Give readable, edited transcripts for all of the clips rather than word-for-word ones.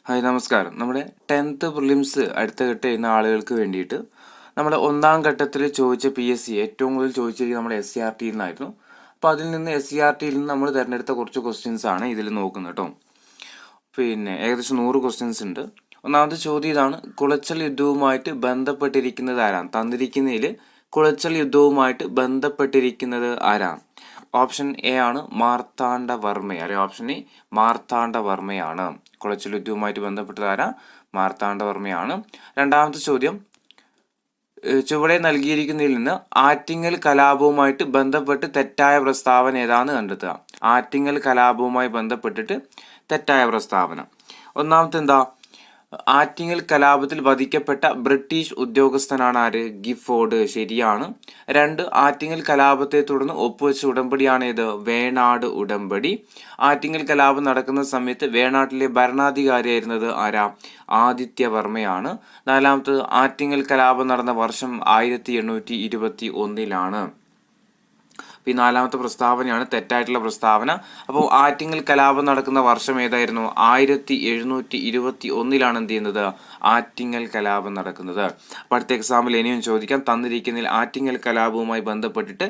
Hi നമസ്കാരം. നമ്മുടെ 10th prelims അടുത്ത ഘട്ടം എഴുതുന്ന ആളുകൾക്ക് വേണ്ടിയിട്ട് നമ്മുടെ ഒന്നാം ഘട്ടത്തിൽ ചോദിച്ച PSC ഏറ്റവും കൂടുതൽ ചോദിച്ചിരിക്കുന്നത് നമ്മുടെ SCRT നിന്നായിരുന്നു. അപ്പോൾ അതിൽ നിന്ന് SCRTയിൽ നിന്ന് നമ്മൾ തിരഞ്ഞെടുത്ത കുറച്ച് ക്വസ്റ്റ്യൻസ് ആണ് ഇതിൽ നോക്കുന്നത് കേട്ടോ. പിന്നെ ഏകദേശം 100 ക്വസ്റ്റ്യൻസ് ഉണ്ട്. ഒന്നാമത്തെ ചോദ്യം ഇതാണ്: കുളച്ചൽ യുദ്ധവുമായിട്ട് ബന്ധപ്പെട്ടിരിക്കുന്നത് ആരാണ്? തന്നിരിക്കുന്നതിൽ കുളച്ചൽ യുദ്ധവുമായിട്ട് ബന്ധപ്പെട്ടിരിക്കുന്നത് ആരാണ്? ഓപ്ഷൻ എ ആണ് മാർത്താണ്ഡവർമ്മ, അല്ലെങ്കിൽ ഓപ്ഷൻ എ മാർത്താണ്ഡവർമ്മയാണ്. കുളച്ചൽ യുദ്ധവുമായിട്ട് ബന്ധപ്പെട്ടത് ആരാ? മാർത്താണ്ഡവർമ്മയാണ്. രണ്ടാമത്തെ ചോദ്യം: ചുവടെ നൽകിയിരിക്കുന്നതിൽ നിന്ന് ആറ്റിങ്ങൽ കലാപവുമായിട്ട് ബന്ധപ്പെട്ട് തെറ്റായ പ്രസ്താവന ഏതാന്ന് കണ്ടെത്തുക. ആറ്റിങ്ങൽ കലാപവുമായി ബന്ധപ്പെട്ടിട്ട് തെറ്റായ പ്രസ്താവന. ഒന്നാമത്തെ എന്താ? ആറ്റിങ്ങൽ കലാപത്തിൽ വധിക്കപ്പെട്ട ബ്രിട്ടീഷ് ഉദ്യോഗസ്ഥനാണ് ആര്? ഗിഫോർഡ്. ശരിയാണ്. 2, ആറ്റിങ്ങൽ കലാപത്തെ തുടർന്ന് ഒപ്പുവെച്ച ഉടമ്പടിയാണ് ഏത്? വേണാട് ഉടമ്പടി. ആറ്റിങ്ങൽ കലാപം നടക്കുന്ന സമയത്ത് വേണാട്ടിലെ ഭരണാധികാരിയായിരുന്നത് ആരാ? ആദിത്യവർമ്മയാണ്. 4, ആറ്റിങ്ങൽ കലാപം നടന്ന വർഷം 1821. ഈ 4ാമത്തെ പ്രസ്താവനയാണ് തെറ്റായിട്ടുള്ള പ്രസ്താവന. അപ്പോൾ ആറ്റിങ്ങൽ കലാപം നടക്കുന്ന വർഷം ഏതായിരുന്നു? 1721 എന്ത് ചെയ്യുന്നത്? ആറ്റിങ്ങൽ കലാപം നടക്കുന്നത്. അപ്പോൾ അടുത്ത എക്സാമ്പിൾ ഇനിയും ചോദിക്കാം. തന്നിരിക്കുന്നതിൽ ആറ്റിങ്ങൽ കലാപവുമായി ബന്ധപ്പെട്ടിട്ട്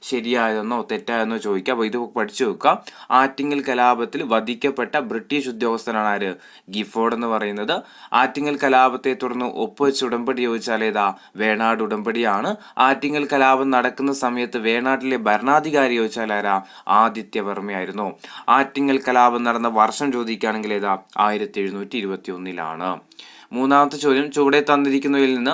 ശരിയായതെന്നോ തെറ്റായെന്നോ ചോദിക്കുക. അപ്പോൾ ഇത് പഠിച്ചു വെക്കുക. ആറ്റിങ്ങൽ കലാപത്തിൽ വധിക്കപ്പെട്ട ബ്രിട്ടീഷ് ഉദ്യോഗസ്ഥനാണ് ആര്? ഗിഫോർഡ് എന്ന് പറയുന്നത്. ആറ്റിങ്ങൽ കലാപത്തെ തുടർന്ന് ഒപ്പുവെച്ച ഉടമ്പടി ചോദിച്ചാൽ ഏതാ? വേണാട് ഉടമ്പടിയാണ്. ആറ്റിങ്ങൽ കലാപം നടക്കുന്ന സമയത്ത് വേണാട്ടിലെ ഭരണാധികാരി ചോദിച്ചാൽ ആരാ? ആദിത്യവർമ്മയായിരുന്നു. ആറ്റിങ്ങൽ കലാപം നടന്ന വർഷം ചോദിക്കുകയാണെങ്കിൽ ഏതാ? 1721. മൂന്നാമത്തെ ചോദ്യം: ചുവടെ തന്നിരിക്കുന്നതിൽ നിന്ന്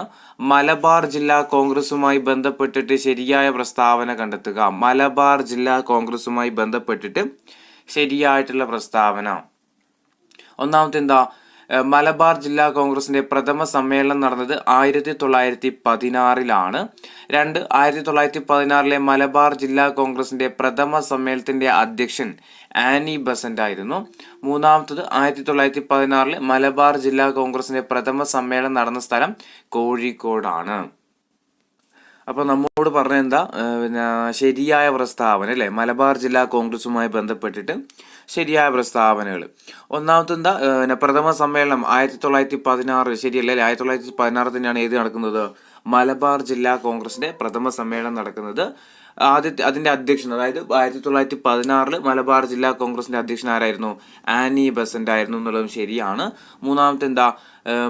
മലബാർ ജില്ലാ കോൺഗ്രസുമായി ബന്ധപ്പെട്ടിട്ട് ശരിയായ പ്രസ്താവന കണ്ടെത്തുക. മലബാർ ജില്ലാ കോൺഗ്രസുമായി ബന്ധപ്പെട്ടിട്ട് ശരിയായിട്ടുള്ള പ്രസ്താവന. ഒന്നാമത്തെ എന്താ? മലബാർ ജില്ലാ കോൺഗ്രസിന്റെ പ്രഥമ സമ്മേളനം നടന്നത് 1916. 2, 1916 മലബാർ ജില്ലാ കോൺഗ്രസിന്റെ പ്രഥമ സമ്മേളനത്തിന്റെ അധ്യക്ഷൻ ആനി ബസന്റ് ആയിരുന്നു. മൂന്നാമത്തത് 1916 മലബാർ ജില്ലാ കോൺഗ്രസിന്റെ പ്രഥമ സമ്മേളനം നടന്ന സ്ഥലം കോഴിക്കോടാണ്. അപ്പോൾ നമ്മോട് പറഞ്ഞ എന്താ? പിന്നെ ശരിയായ പ്രസ്താവന അല്ലേ? മലബാർ ജില്ലാ കോൺഗ്രസുമായി ബന്ധപ്പെട്ടിട്ട് ശരിയായ പ്രസ്താവനകൾ. ഒന്നാമത്തെ എന്താ? പ്രഥമ സമ്മേളനം 1916 ശരിയല്ലേ? 1916 തന്നെയാണ് ഏത് നടക്കുന്നത്? മലബാർ ജില്ലാ കോൺഗ്രസിന്റെ പ്രഥമ സമ്മേളനം നടക്കുന്നത്. അതിന്റെ അധ്യക്ഷൻ, അതായത് 1916 മലബാർ ജില്ലാ കോൺഗ്രസിന്റെ അധ്യക്ഷൻ ആരായിരുന്നു? ആനി ബസന്റ് ആയിരുന്നു എന്നുള്ളതും ശരിയാണ്. മൂന്നാമത്തെ എന്താ?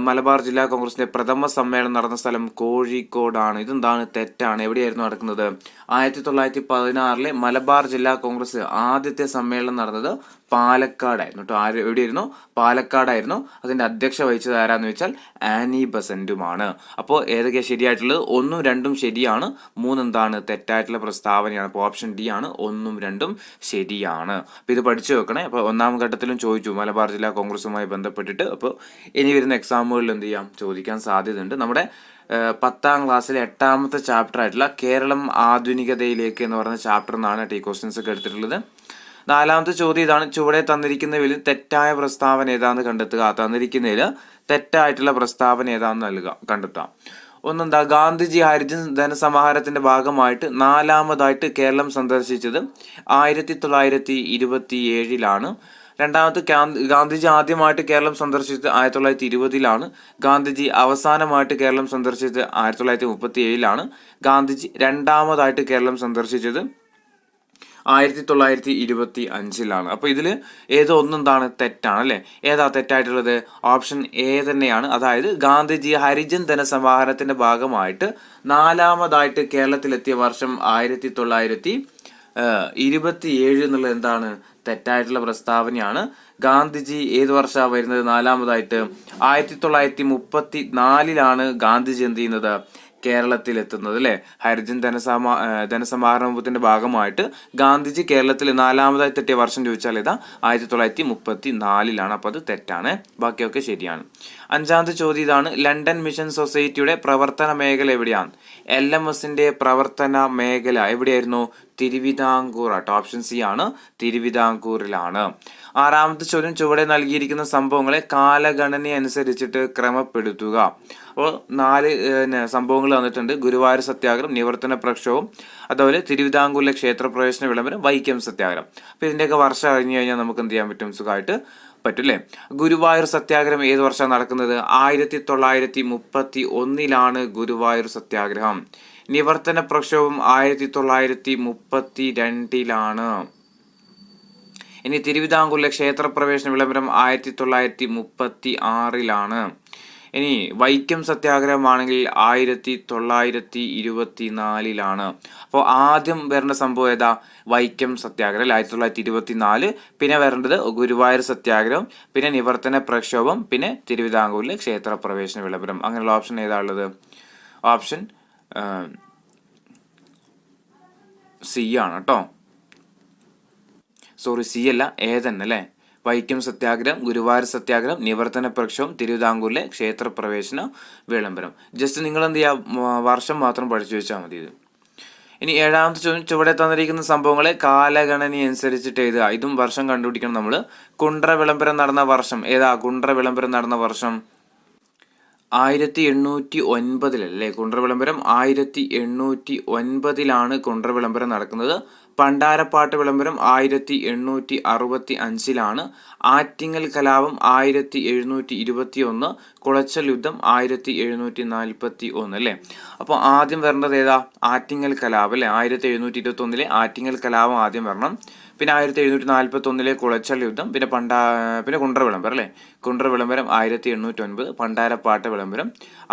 മലബാർ ജില്ലാ കോൺഗ്രസിന്റെ പ്രഥമ സമ്മേളനം നടന്ന സ്ഥലം കോഴിക്കോടാണ്. ഇതെന്താണ്? തെറ്റാണ്. എവിടെയായിരുന്നു നടക്കുന്നത്? 1916 മലബാർ ജില്ലാ കോൺഗ്രസ് ആദ്യത്തെ സമ്മേളനം നടന്നത് പാലക്കാടായിരുന്നു കേട്ടോ. എവിടെയായിരുന്നു? പാലക്കാടായിരുന്നു. അതിന്റെ അധ്യക്ഷ വഹിച്ചത് ആരാന്ന് വെച്ചാൽ ആനി ബസന്റുമാണ്. അപ്പോൾ ഏതൊക്കെയാണ് ശരിയായിട്ടുള്ളത്? 1ഉം 2ഉം ശരിയാണ്. 3 എന്താണ്? തെറ്റായിട്ടുള്ള പ്രസ്താവനയാണ്. അപ്പോൾ ഓപ്ഷൻ ഡി ആണ് 1ഉം 2ഉം ശരിയാണ്. അപ്പോൾ ഇത് പഠിച്ചു വെക്കണേ. അപ്പോൾ ഒന്നാം ഘട്ടത്തിലും ചോദിച്ചു മലബാർ ജില്ലാ കോൺഗ്രസുമായി ബന്ധപ്പെട്ടിട്ട്. അപ്പോൾ ഇനി വരുന്ന എക്സാമുകളിൽ എന്ത് ചെയ്യാം? ചോദിക്കാൻ സാധ്യതയുണ്ട്. നമ്മുടെ 10ാം ക്ലാസ്സിലെ 8ാമത്തെ ചാപ്റ്റർ ആയിട്ടുള്ള കേരളം ആധുനികതയിലേക്ക് എന്ന് പറയുന്ന ചാപ്റ്ററിൽ നിന്നാണ് ഈ ക്വസ്റ്റ്യൻസ് ഒക്കെ എടുത്തിട്ടുള്ളത്. 4ാമത്തെ ചോദ്യം ഇതാണ്: ചുവടെ തന്നിരിക്കുന്നതിൽ തെറ്റായ പ്രസ്താവന ഏതാണെന്ന് കണ്ടെത്തുക. തന്നിരിക്കുന്നതിൽ തെറ്റായിട്ടുള്ള പ്രസ്താവന ഏതാണെന്ന് കണ്ടെത്താം. ഒന്നെന്താ? ഗാന്ധിജി ഹരിജൻ ധനസമാഹാരത്തിന്റെ ഭാഗമായിട്ട് 4ാമതായിട്ട് കേരളം സന്ദർശിച്ചത് 1927. രണ്ടാമത് ഗാന്ധിജി ആദ്യമായിട്ട് കേരളം സന്ദർശിച്ചത് 1920. ഗാന്ധിജി അവസാനമായിട്ട് കേരളം സന്ദർശിച്ചത് 1937. ഗാന്ധിജി രണ്ടാമതായിട്ട് കേരളം സന്ദർശിച്ചത് 1925. അപ്പോൾ ഇതിൽ ഏതോ ഒന്നെന്താണ്? തെറ്റാണ് അല്ലേ? ഏതാ തെറ്റായിട്ടുള്ളത്? ഓപ്ഷൻ എ തന്നെയാണ്. അതായത് ഗാന്ധിജി ഹരിജൻ ധനസമാഹരണത്തിന്റെ ഭാഗമായിട്ട് 4ാമതായിട്ട് കേരളത്തിലെത്തിയ വർഷം 1927 എന്നുള്ളത് എന്താണ്? തെറ്റായിട്ടുള്ള പ്രസ്താവനയാണ്. ഗാന്ധിജി ഏത് വർഷമാണ് വരുന്നത് 4ാമതായിട്ട്? 1934 ഗാന്ധിജി എന്ത് ചെയ്യുന്നത്? കേരളത്തിലെത്തുന്നത് അല്ലേ? ഹരിജൻ ധനസമാഹരണത്തിന്റെ ഭാഗമായിട്ട് ഗാന്ധിജി കേരളത്തിൽ 4ാമതായിട്ട് എത്തിയ വർഷം ചോദിച്ചാൽ ഏതാ? 1934. അപ്പോൾ അത് തെറ്റാണ്. ബാക്കിയൊക്കെ ശരിയാണ്. 5ാമത്തെ ചോദ്യം ഇതാണ്: ലണ്ടൻ മിഷൻ സൊസൈറ്റിയുടെ പ്രവർത്തന മേഖല എവിടെയാണ്? LMSന്റെ പ്രവർത്തന മേഖല എവിടെയായിരുന്നു? തിരുവിതാംകൂർ ആട്ടോ. ഓപ്ഷൻ സി ആണ്, തിരുവിതാംകൂറിലാണ്. 6ാമത്തെ ചോദ്യം: ചുവടെ നൽകിയിരിക്കുന്ന സംഭവങ്ങളെ കാലഗണന അനുസരിച്ചിട്ട് ക്രമപ്പെടുത്തുക. അപ്പോൾ 4 സംഭവങ്ങൾ തന്നിട്ടുണ്ട്: ഗുരുവായൂർ സത്യാഗ്രഹം, നിവർത്തന പ്രക്ഷോഭം, അതുപോലെ തിരുവിതാംകൂറിലെ ക്ഷേത്രപ്രവേശന വിളംബരം, വൈക്കം സത്യാഗ്രഹം. അപ്പോൾ ഇതിൻ്റെയൊക്കെ വർഷം അറിഞ്ഞു കഴിഞ്ഞാൽ നമുക്ക് എന്ത് ചെയ്യാൻ പറ്റും? സുഖമായിട്ട് പറ്റും അല്ലേ. ഗുരുവായൂർ സത്യാഗ്രഹം ഏത് വർഷമാണ് നടക്കുന്നത്? 1931 ഗുരുവായൂർ സത്യാഗ്രഹം. നിവർത്തന പ്രക്ഷോഭം 1932 ഇനി തിരുവിതാംകൂറിലെ ക്ഷേത്രപ്രവേശന വിളംബരം 1936 ഇനി വൈക്കം സത്യാഗ്രഹമാണെങ്കിൽ 1924 അപ്പോൾ ആദ്യം വരേണ്ട സംഭവം ഏതാ? വൈക്കം സത്യാഗ്രഹം 1924. പിന്നെ വരേണ്ടത് ഗുരുവായൂർ സത്യാഗ്രഹം, പിന്നെ നിവർത്തന പ്രക്ഷോഭം, പിന്നെ തിരുവിതാംകൂറിലെ ക്ഷേത്രപ്രവേശന വിളംബരം. അങ്ങനെയുള്ള ഓപ്ഷൻ ഏതാ ഉള്ളത്? ഓപ്ഷൻ സി ആണ് കേട്ടോ. സോറി, സി അല്ല, എ തന്നെ അല്ലേ. വൈക്കം സത്യാഗ്രഹം, ഗുരുവായൂർ സത്യാഗ്രഹം, നിവർത്തന പ്രക്ഷോഭം, തിരുവിതാംകൂറിലെ ക്ഷേത്രപ്രവേശന വിളംബരം. ജസ്റ്റ് നിങ്ങൾ എന്ത് ചെയ്യുക, വർഷം മാത്രം പഠിച്ചു വെച്ചാൽ മതി ഇത്. ഇനി ഏഴാമത്തെ ചോദ്യം, ചുവടെ തന്നിരിക്കുന്ന സംഭവങ്ങളെ കാലഗണന അനുസരിച്ചിട്ട് എഴുതുക. ഇതും വർഷം കണ്ടുപിടിക്കണം നമ്മൾ. കുണ്ട്ര വിളംബരം നടന്ന വർഷം ഏതാ? കുണ്ട്ര വിളംബരം നടന്ന വർഷം 1809 കുണ്ട്ര വിളംബരം 1809 കുണ്ട്ര വിളംബരം നടക്കുന്നത്. പണ്ടാരപ്പാട്ട് വിളംബരം 1865 ആറ്റിങ്ങൽ കലാപം 1721, കുളച്ചൽ യുദ്ധം 1741 അല്ലേ. അപ്പോൾ ആദ്യം വരേണ്ടത് ഏതാ? ആറ്റിങ്ങൽ കലാപം അല്ലേ. 1721 ആറ്റിങ്ങൽ കലാപം ആദ്യം വരണം. പിന്നെ 1741 കുളച്ചൽ യുദ്ധം, പിന്നെ കുണ്ട്ര വിളംബരം അല്ലേ. കുണ്ട്ര വിളംബരം 1809, പണ്ടാരപ്പാട്ട് വിളംബരം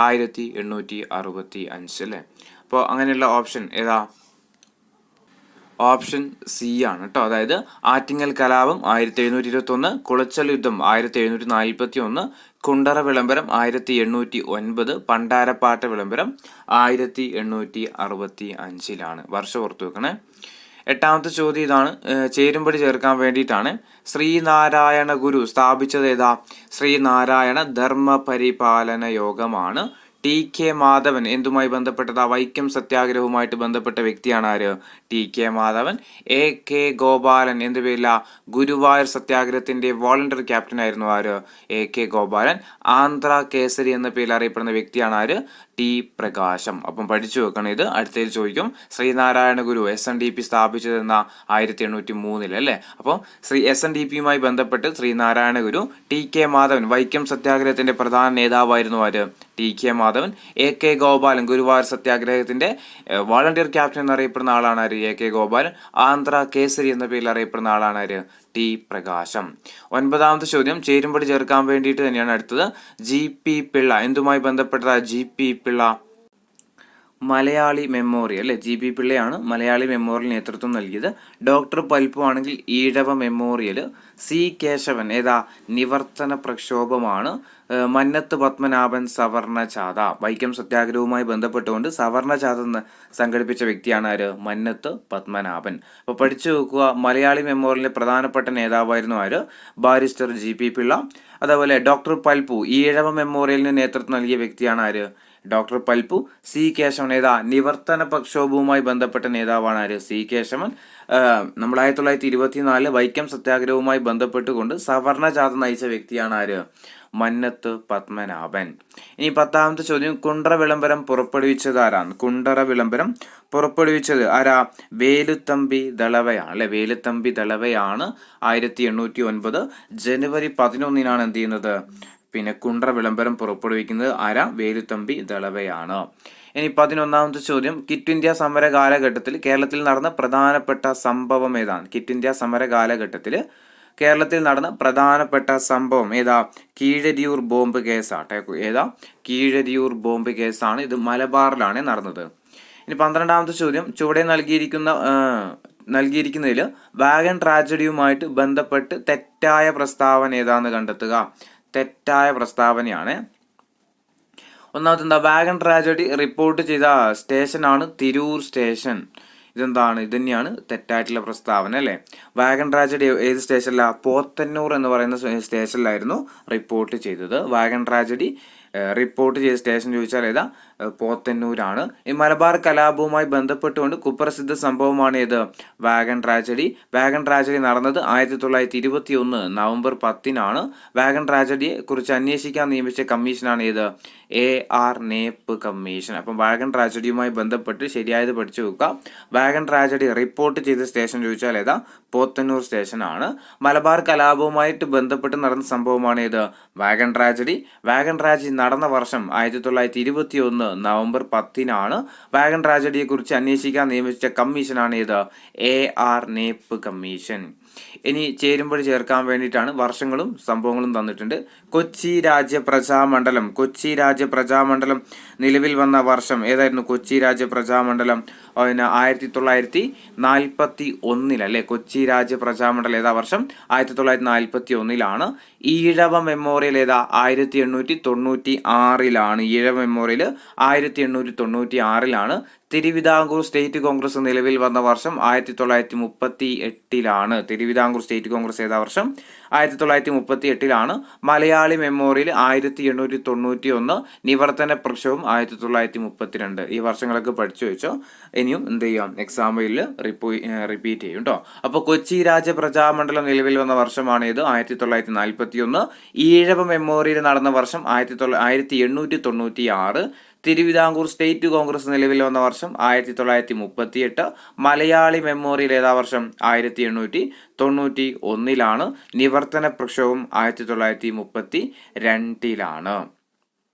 1865 അല്ലേ. അപ്പോൾ അങ്ങനെയുള്ള ഓപ്ഷൻ ഏതാ? ഓപ്ഷൻ സി ആണ് കേട്ടോ. അതായത് ആറ്റിങ്ങൽ കലാപം 1721, കുളച്ചൽ യുദ്ധം 1741, കുണ്ടറ വിളംബരം 1809, പണ്ടാരപ്പാട്ട് വിളംബരം 1865 വർഷം ഓർത്തു വെക്കണേ. എട്ടാമത്തെ ചോദ്യം ഇതാണ്, ചേരുംപടി ചേർക്കാൻ വേണ്ടിയിട്ടാണ്. ശ്രീനാരായണ ഗുരു സ്ഥാപിച്ചത് ഏതാ? ശ്രീനാരായണ ധർമ്മ പരിപാലന യോഗമാണ്. ടി കെ മാധവൻ എന്തുമായി ബന്ധപ്പെട്ടതാ? വൈക്കം സത്യാഗ്രഹവുമായിട്ട് ബന്ധപ്പെട്ട വ്യക്തിയാണ് ആര്? T K Madhavan. A K Gopalan എന്ത് പേരില്ല? ഗുരുവായൂർ സത്യാഗ്രഹത്തിന്റെ വോളണ്ടിയർ ക്യാപ്റ്റൻ ആയിരുന്നു ആര്? A K Gopalan. ആന്ധ്ര കേസരി എന്ന പേരിൽ അറിയപ്പെടുന്ന വ്യക്തിയാണ് ആര്? ടി പ്രകാശം. അപ്പം പഠിച്ചു വെക്കണം ഇത്. അടുത്തതിൽ ചോദിക്കും, ശ്രീനാരായണ ഗുരു SNDP സ്ഥാപിച്ചതെന്ന 1803 അല്ലേ. അപ്പോൾ SNDPയുമായി ബന്ധപ്പെട്ട് ശ്രീനാരായണ ഗുരു, ടി കെ മാധവൻ വൈക്കം സത്യാഗ്രഹത്തിന്റെ പ്രധാന നേതാവായിരുന്നു ആര്? T K Madhavan. A K Gopalan Guruvayur സത്യാഗ്രഹത്തിന്റെ വോളണ്ടിയർ ക്യാപ്റ്റൻ എന്നറിയപ്പെടുന്ന ആളാണ് ആര്? A K Gopalan. ആന്ധ്ര കേസരി എന്ന പേരിൽ അറിയപ്പെടുന്ന ആളാണ് ആര്? ടി പ്രകാശം. ഒൻപതാമത്തെ ചോദ്യം ചേരുംപടി ചേർക്കാൻ വേണ്ടിയിട്ട് തന്നെയാണ് അടുത്തത്. GP പിള്ള എന്തുമായി ബന്ധപ്പെട്ടതാ? GP പിള്ള മലയാളി മെമ്മോറിയൽ അല്ലെ. GP പിള്ളയാണ് മലയാളി മെമ്മോറിയൽ നേതൃത്വം നൽകിയത്. ഡോക്ടർ പൽപ്പു ആണെങ്കിൽ ഈഴവ മെമ്മോറിയൽ. C കേശവൻ ഏതാ? നിവർത്തന പ്രക്ഷോഭമാണ്. മന്നത്ത് പത്മനാഭൻ സവർണ ജാഥ. വൈക്കം സത്യാഗ്രഹവുമായി ബന്ധപ്പെട്ടുകൊണ്ട് സവർണ ജാഥ സംഘടിപ്പിച്ച വ്യക്തിയാണ് ആര്? മന്നത്ത് പത്മനാഭൻ. അപ്പോൾ പഠിച്ചു വെക്കുക, മലയാളി മെമ്മോറിയലിലെ പ്രധാനപ്പെട്ട നേതാവായിരുന്നു ആര്? Barrister GP Pillai. അതേപോലെ ഡോക്ടർ പൽപ്പു ഈഴവ മെമ്മോറിയലിന് നേതൃത്വം നൽകിയ വ്യക്തിയാണ് ആര്? ഡോക്ടർ പൽപ്പു. C കേശവൻ ഏതാ? നിവർത്തന പ്രക്ഷോഭവുമായി ബന്ധപ്പെട്ട നേതാവാണ് ആര്? C കേശവൻ. നമ്മൾ 1924 വൈക്കം സത്യാഗ്രഹവുമായി ബന്ധപ്പെട്ടുകൊണ്ട് സവർണ ജാഥ നയിച്ച വ്യക്തിയാണ് ആര്? മന്നത്ത് പത്മനാഭൻ. ഇനി 10ാമത്തെ ചോദ്യം, കുണ്ട്ര വിളംബരം പുറപ്പെടുവിച്ചത് ആരാണ്? കുണ്ടറ വിളംബരം പുറപ്പെടുവിച്ചത് ആരാ? വേലുത്തമ്പി ദളവയാണ് അല്ലെ. വേലുത്തമ്പി ദളവയാണ്. 1809 ജനുവരി 11 എന്ത് ചെയ്യുന്നത്? പിന്നെ കുണ്ട്ര വിളംബരം പുറപ്പെടുവിക്കുന്നത് ആരാ? വേലുത്തമ്പി ദളവയാണ്. ഇനി 11ാമത്തെ ചോദ്യം, ക്വിറ്റ് ഇന്ത്യ സമര കാലഘട്ടത്തിൽ കേരളത്തിൽ നടന്ന പ്രധാനപ്പെട്ട സംഭവം ഏതാണ്? ക്വിറ്റ് ഇന്ത്യ സമര കാലഘട്ടത്തിൽ കേരളത്തിൽ നടന്ന പ്രധാനപ്പെട്ട സംഭവം ഏതാ? കീഴരിയൂർ ബോംബ് കേസാട്ടെ. ഏതാ? കീഴരിയൂർ ബോംബ് കേസാണ്. ഇത് മലബാറിലാണ് നടന്നത്. ഇനി 12ാമത്തെ ചോദ്യം, ചുവടെ നൽകിയിരിക്കുന്നതിൽ വാഗൺ ട്രാജഡിയുമായിട്ട് ബന്ധപ്പെട്ട് തെറ്റായ പ്രസ്താവന ഏതാന്ന് കണ്ടെത്തുക. തെറ്റായ പ്രസ്താവനയാണ്. ഒന്നാമത്തെ എന്താ? വാഗൺ ട്രാജഡി റിപ്പോർട്ട് ചെയ്ത സ്റ്റേഷനാണ് തിരൂർ സ്റ്റേഷൻ. ഇതെന്താണ്? ഇത് തന്നെയാണ് തെറ്റായിട്ടുള്ള പ്രസ്താവന അല്ലേ. വാഗൺ ട്രാജഡി ഏത് സ്റ്റേഷനിലാണ്? പോത്തന്നൂർ എന്ന് പറയുന്ന സ്റ്റേഷനിലായിരുന്നു റിപ്പോർട്ട് ചെയ്തത്. വാഗൺ ട്രാജഡി റിപ്പോർട്ട് ചെയ്ത സ്റ്റേഷൻ ചോദിച്ചാൽ ഏതാ? പോത്തന്നൂരാണ്. ഈ മലബാർ കലാപവുമായി ബന്ധപ്പെട്ടുകൊണ്ട് കുപ്രസിദ്ധ സംഭവമാണ് ഏത്? Wagon tragedy. വാഗൺ ട്രാജഡി നടന്നത് 1921 നവംബർ 10 വാഗൺ ട്രാജഡിയെ കുറിച്ച് അന്വേഷിക്കാൻ നിയമിച്ച കമ്മീഷനാണ് ഏത്? AR Knapp commission. അപ്പം വാഗൺ ട്രാജഡിയുമായി ബന്ധപ്പെട്ട് ശരിയായത് പഠിച്ചു വെക്കുക. വാഗൺ ട്രാജഡി റിപ്പോർട്ട് ചെയ്ത സ്റ്റേഷൻ ചോദിച്ചാൽ ഏതാ? പോത്തന്നൂർ സ്റ്റേഷനാണ്. മലബാർ കലാപവുമായിട്ട് ബന്ധപ്പെട്ട് നടന്ന സംഭവമാണ് ഏത്? Wagon tragedy. വാഗൺ ട്രാജഡി നടന്ന വർഷം 1921 നവംബർ 10 വാഗൺ ട്രാജഡിയെ കുറിച്ച് അന്വേഷിക്കാൻ നിയമിച്ച കമ്മീഷനാണ് ഏത്? AR Knapp commission. ഇനി ചേരുമ്പോൾ ചേർക്കാൻ വേണ്ടിയിട്ടാണ് വർഷങ്ങളും സംഭവങ്ങളും തന്നിട്ടുണ്ട്. കൊച്ചി രാജ്യ പ്രജാമണ്ഡലം. കൊച്ചി രാജ്യ പ്രജാമണ്ഡലം നിലവിൽ വന്ന വർഷം ഏതായിരുന്നു? കൊച്ചി രാജ്യ പ്രജാമണ്ഡലം 1941 അല്ലെ? കൊച്ചി രാജ്യ പ്രജാമണ്ഡലം ഏതാ വർഷം? 1941. ഈഴവ മെമ്മോറിയൽ ഏതാ? 1896. ഈഴവ മെമ്മോറിയൽ 1896. തിരുവിതാംകൂർ സ്റ്റേറ്റ് കോൺഗ്രസ് നിലവിൽ വന്ന വർഷം 1938. തിരുവിതാംകൂർ സ്റ്റേറ്റ് കോൺഗ്രസ് ഏതാ വർഷം? 1938. മലയാളി മെമ്മോറിയൽ 1891. നിവർത്തന പ്രക്ഷോഭം 1932. ഈ വർഷങ്ങളൊക്കെ പഠിച്ചു വെച്ചോ. ഇനിയും എന്ത് ചെയ്യാം? എക്സാമിൽ റിപ്പീറ്റ് ചെയ്യും കേട്ടോ. അപ്പോൾ കൊച്ചി രാജ്യ പ്രജാമണ്ഡലം നിലവിൽ വന്ന വർഷമാണ് ഇത് 1941. ഈഴവ മെമ്മോറിയൽ നടന്ന വർഷം 1896. തിരുവിതാംകൂർ സ്റ്റേറ്റ് കോൺഗ്രസ് നിലവിൽ വന്ന വർഷം 1938. മലയാളി മെമ്മോറിയൽ ഏതാ വർഷം? 1891. നിവർത്തന പ്രക്ഷോഭം 1932.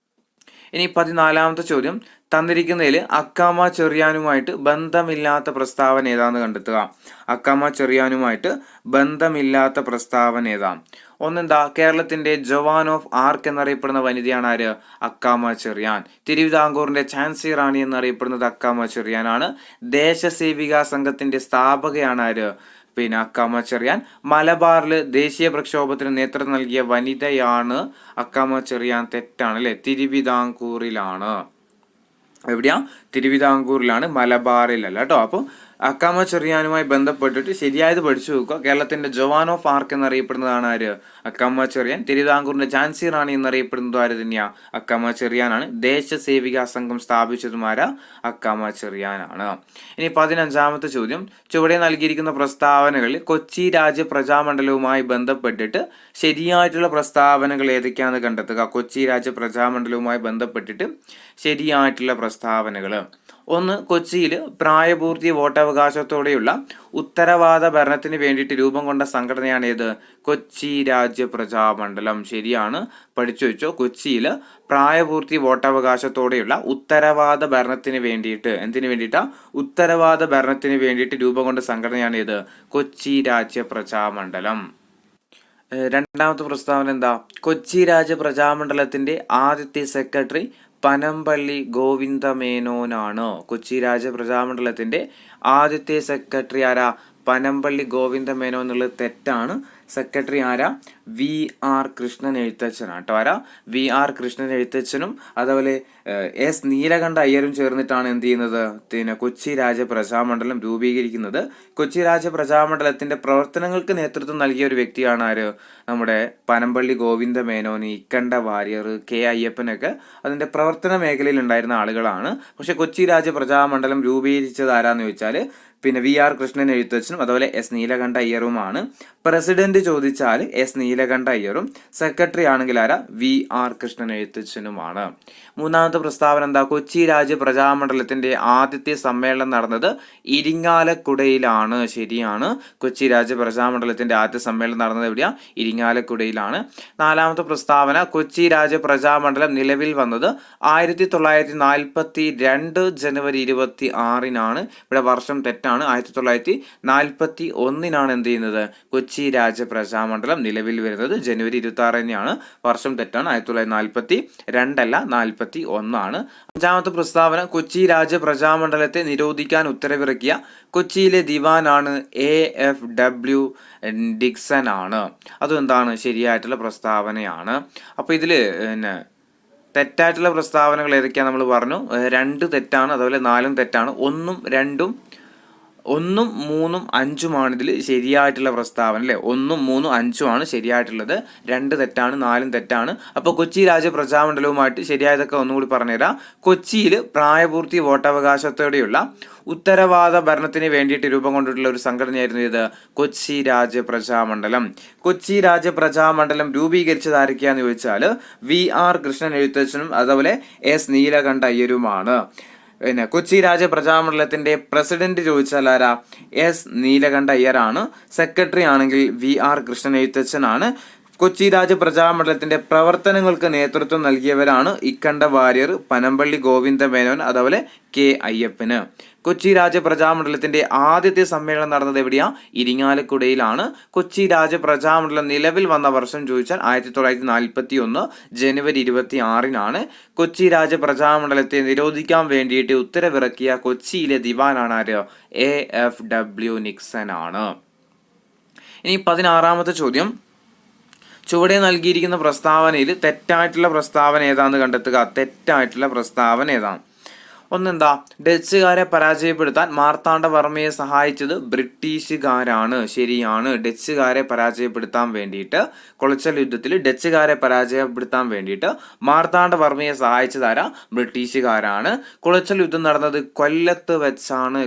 ഇനി 14ാമത്തെ ചോദ്യം. തന്നിരിക്കുന്നതിൽ അക്കാമ ചെറിയാനുമായിട്ട് ബന്ധമില്ലാത്ത പ്രസ്താവന ഏതാന്ന് കണ്ടെത്തുക. അക്കാമ ചെറിയാനുമായിട്ട് ബന്ധമില്ലാത്ത പ്രസ്താവന ഏതാ? ഒന്നെന്താ? കേരളത്തിന്റെ ജവാൻ ഓഫ് ആർക്ക് എന്നറിയപ്പെടുന്ന വനിതയാണ് ആര്? അക്കാമ ചെറിയാൻ. തിരുവിതാംകൂറിന്റെ ഝാൻസി റാണി എന്നറിയപ്പെടുന്നത് അക്കാമ ചെറിയാനാണ്. ദേശസേവികാ സംഘത്തിന്റെ സ്ഥാപകയാണ് ആര്? അക്കാമ ചെറിയാൻ. മലബാറിൽ ദേശീയ പ്രക്ഷോഭത്തിന് നേതൃത്വം നൽകിയ വനിതയാണ് അക്കാമ ചെറിയാൻ. തെറ്റാണ് അല്ലെ? തിരുവിതാംകൂറിലാണ്. എവിടെയാ? തിരുവിതാംകൂറിലാണ്, മലബാറിലല്ല കേട്ടോ. അപ്പോൾ അക്കാമ ചെറിയാനുമായി ബന്ധപ്പെട്ടിട്ട് ശരിയായത് പഠിച്ചു വെക്കുക. കേരളത്തിന്റെ ജവാൻ ഓഫ് ആർക്ക് എന്നറിയപ്പെടുന്നതാണ് ആര്? അക്കാമ ചെറിയാൻ. തിരുവിതാംകൂറിന്റെ ഝാൻസി റാണി എന്നറിയപ്പെടുന്നത് ആര് തന്നെയാ? അക്കാമ ചെറിയാനാണ്. ദേശസേവികാ സംഘം സ്ഥാപിച്ചതും ആരാ? അക്കാമ ചെറിയാനാണ്. ഇനി 15ാമത്തെ ചോദ്യം. ചുവടെ നൽകിയിരിക്കുന്ന പ്രസ്താവനകളിൽ കൊച്ചി രാജ്യ പ്രജാമണ്ഡലവുമായി ബന്ധപ്പെട്ടിട്ട് ശരിയായിട്ടുള്ള പ്രസ്താവനകൾ ഏതൊക്കെയാണെന്ന് കണ്ടെത്തുക. കൊച്ചി രാജ്യ പ്രജാമണ്ഡലവുമായി ബന്ധപ്പെട്ടിട്ട് ശരിയായിട്ടുള്ള പ്രസ്താവനകൾ. ഒന്ന്, കൊച്ചിയിൽ പ്രായപൂർത്തി വോട്ടവകാശത്തോടെയുള്ള ഉത്തരവാദ ഭരണത്തിന് വേണ്ടിയിട്ട് രൂപം കൊണ്ട സംഘടനയാണ് ഏത്? കൊച്ചി രാജ്യ പ്രജാമണ്ഡലം. ശരിയാണ്, പഠിച്ചു വെച്ചോ. കൊച്ചിയിൽ പ്രായപൂർത്തി വോട്ടവകാശത്തോടെയുള്ള ഉത്തരവാദ ഭരണത്തിന് വേണ്ടിയിട്ട്, എന്തിനു വേണ്ടിയിട്ടാ? ഉത്തരവാദ ഭരണത്തിന് വേണ്ടിയിട്ട് രൂപം കൊണ്ട സംഘടനയാണ് ഏത്? കൊച്ചി രാജ്യ പ്രജാമണ്ഡലം. രണ്ടാമത്തെ പ്രസ്താവന എന്താ? കൊച്ചി രാജ്യ പ്രജാമണ്ഡലത്തിന്റെ ആദ്യത്തെ സെക്രട്ടറി പനമ്പള്ളി ഗോവിന്ദമേനോനാണ്. കൊച്ചി രാജ്യ പ്രജാമണ്ഡലത്തിന്റെ ആദ്യത്തെ സെക്രട്ടറി ആരാ? പനമ്പള്ളി ഗോവിന്ദമേനോൻ എന്നുള്ളത് തെറ്റാണ്. സെക്രട്ടറി ആരാ? VR കൃഷ്ണൻ എഴുത്തച്ഛനാണ് കേട്ടോ. ആരാ? VR കൃഷ്ണൻ എഴുത്തച്ഛനും അതുപോലെ S നീലകണ്ഠ അയ്യരും ചേർന്നിട്ടാണ് എന്ത് ചെയ്യുന്നത്? കൊച്ചി രാജ്യ പ്രജാമണ്ഡലം രൂപീകരിക്കുന്നത്. കൊച്ചി രാജ്യ പ്രജാമണ്ഡലത്തിന്റെ പ്രവർത്തനങ്ങൾക്ക് നേതൃത്വം നൽകിയ ഒരു വ്യക്തിയാണ് ആര്? നമ്മുടെ പനമ്പള്ളി ഗോവിന്ദ മേനോൻ, ഇക്കണ്ട വാര്യർ, K അയ്യപ്പനൊക്കെ അതിന്റെ പ്രവർത്തന മേഖലയിൽ ഉണ്ടായിരുന്ന ആളുകളാണ്. പക്ഷെ കൊച്ചി രാജ്യ പ്രജാമണ്ഡലം രൂപീകരിച്ചത് ആരാന്ന് ചോദിച്ചാൽ VR കൃഷ്ണൻ എഴുത്തച്ഛനും അതുപോലെ S നീലകണ്ഠ അയ്യറുമാണ്. പ്രസിഡന്റ് ചോദിച്ചാൽ S നീലകണ്ഠ അയ്യറും, സെക്രട്ടറി ആണെങ്കിൽ ആരാ? VR കൃഷ്ണൻ എഴുത്തച്ഛനുമാണ്. മൂന്നാമത്തെ പ്രസ്താവന എന്താ? കൊച്ചി രാജ്യ പ്രജാമണ്ഡലത്തിന്റെ ആദ്യത്തെ സമ്മേളനം നടന്നത് ഇരിങ്ങാലക്കുടയിലാണ്. ശരിയാണ്, കൊച്ചി രാജ്യ പ്രജാമണ്ഡലത്തിന്റെ ആദ്യത്തെ സമ്മേളനം നടന്നത് എവിടെയാ? ഇരിങ്ങാലക്കുടയിലാണ്. നാലാമത്തെ പ്രസ്താവന, കൊച്ചി രാജ്യ പ്രജാമണ്ഡലം നിലവിൽ വന്നത് 1942 ജനുവരി 26 ഇവിടെ വർഷം തെറ്റാണ്. 1941 എന്ത് ചെയ്യുന്നത്? കൊച്ചി രാജ്യ പ്രജാമണ്ഡലം നിലവിൽ വരുന്നത്. ജനുവരി 26 തന്നെയാണ്, വർഷം തെറ്റാണ്. 1942 അല്ല, 41. അഞ്ചാമത്തെ പ്രസ്താവന, കൊച്ചി രാജ്യ പ്രജാമണ്ഡലത്തെ നിരോധിക്കാൻ ഉത്തരവിറക്കിയ കൊച്ചിയിലെ ദിവാനാണ് AFW ഡിക്സൺ ആണ്. അതും എന്താണ്? ശരിയായിട്ടുള്ള പ്രസ്താവനയാണ്. അപ്പോൾ ഇതില് തെറ്റായിട്ടുള്ള പ്രസ്താവനകൾ ഏതൊക്കെയാണ് നമ്മൾ പറഞ്ഞു? 2 തെറ്റാണ്, അതുപോലെ 4 തെറ്റാണ്. 1ഉം 2ഉം 1, 3, 5 ഇതിൽ ശരിയായിട്ടുള്ള പ്രസ്താവന അല്ലേ. 1, 3, 5 ശരിയായിട്ടുള്ളത്. 2 തെറ്റാണ്, 4 തെറ്റാണ്. അപ്പോൾ കൊച്ചി രാജ്യ പ്രജാമണ്ഡലവുമായിട്ട് ശരിയായതൊക്കെ ഒന്നുകൂടി പറഞ്ഞുതരാം. കൊച്ചിയിൽ പ്രായപൂർത്തി വോട്ടവകാശത്തോടെയുള്ള ഉത്തരവാദ ഭരണത്തിന് വേണ്ടിയിട്ട് രൂപം കൊണ്ടിട്ടുള്ള ഒരു സംഘടനയായിരുന്നു ഇത് കൊച്ചി രാജ്യ പ്രജാമണ്ഡലം. കൊച്ചി രാജ്യ പ്രജാമണ്ഡലം രൂപീകരിച്ചത് ആരൊക്കെയാന്ന് ചോദിച്ചാൽ VR കൃഷ്ണൻ എഴുത്തച്ഛനും അതുപോലെ S നീലകണ്ഠ അയ്യരുമാണ്. പിന്നെ കൊച്ചി രാജ്യ പ്രജാമണ്ഡലത്തിന്റെ പ്രസിഡന്റ് ചോദിച്ചാൽ ആരാ? S നീലകണ്ഠ അയ്യരാണ്. സെക്രട്ടറി ആണെങ്കിൽ VR കൃഷ്ണൻ എഴുത്തച്ഛനാണ്. കൊച്ചി രാജ്യ പ്രജാമണ്ഡലത്തിന്റെ പ്രവർത്തനങ്ങൾക്ക് നേതൃത്വം നൽകിയവരാണ് ഇക്കണ്ട വാര്യർ, പനമ്പള്ളി ഗോവിന്ദ മേനോൻ, അതുപോലെ K അയ്യപ്പന്. കൊച്ചി രാജ്യ പ്രജാമണ്ഡലത്തിന്റെ ആദ്യത്തെ സമ്മേളനം നടന്നത് എവിടെയാ? ഇരിങ്ങാലക്കുടയിലാണ്. കൊച്ചി രാജ്യ പ്രജാമണ്ഡലം നിലവിൽ വന്ന വർഷം ചോദിച്ചാൽ 1941 ജനുവരി 26 കൊച്ചി രാജ്യ പ്രജാമണ്ഡലത്തെ നിരോധിക്കാൻ വേണ്ടിയിട്ട് ഉത്തരവിറക്കിയ കൊച്ചിയിലെ ദിവാനാണ് ആര്? AFW നിക്സൺ ആണ്. ഇനി 16ാമത്തെ ചോദ്യം, ചുവടെ നൽകിയിരിക്കുന്ന പ്രസ്താവനയിൽ തെറ്റായിട്ടുള്ള പ്രസ്താവന ഏതാണെന്ന് കണ്ടെത്തുക. തെറ്റായിട്ടുള്ള പ്രസ്താവന ഏതാണ്? ഒന്നെന്താ? ഡച്ചുകാരെ പരാജയപ്പെടുത്താൻ മാർത്താണ്ഡവർമ്മയെ സഹായിച്ചത് ബ്രിട്ടീഷുകാരാണ്. ശരിയാണ്. ഡച്ചുകാരെ പരാജയപ്പെടുത്താൻ വേണ്ടിയിട്ട് കുളച്ചൽ യുദ്ധത്തിൽ ഡച്ചുകാരെ പരാജയപ്പെടുത്താൻ വേണ്ടിയിട്ട് മാർത്താണ്ഡവർമ്മയെ സഹായിച്ചതാരാ? ബ്രിട്ടീഷുകാരാണ്. കുളച്ചൽ യുദ്ധം നടന്നത് കൊല്ലത്ത് വെച്ചാണ്.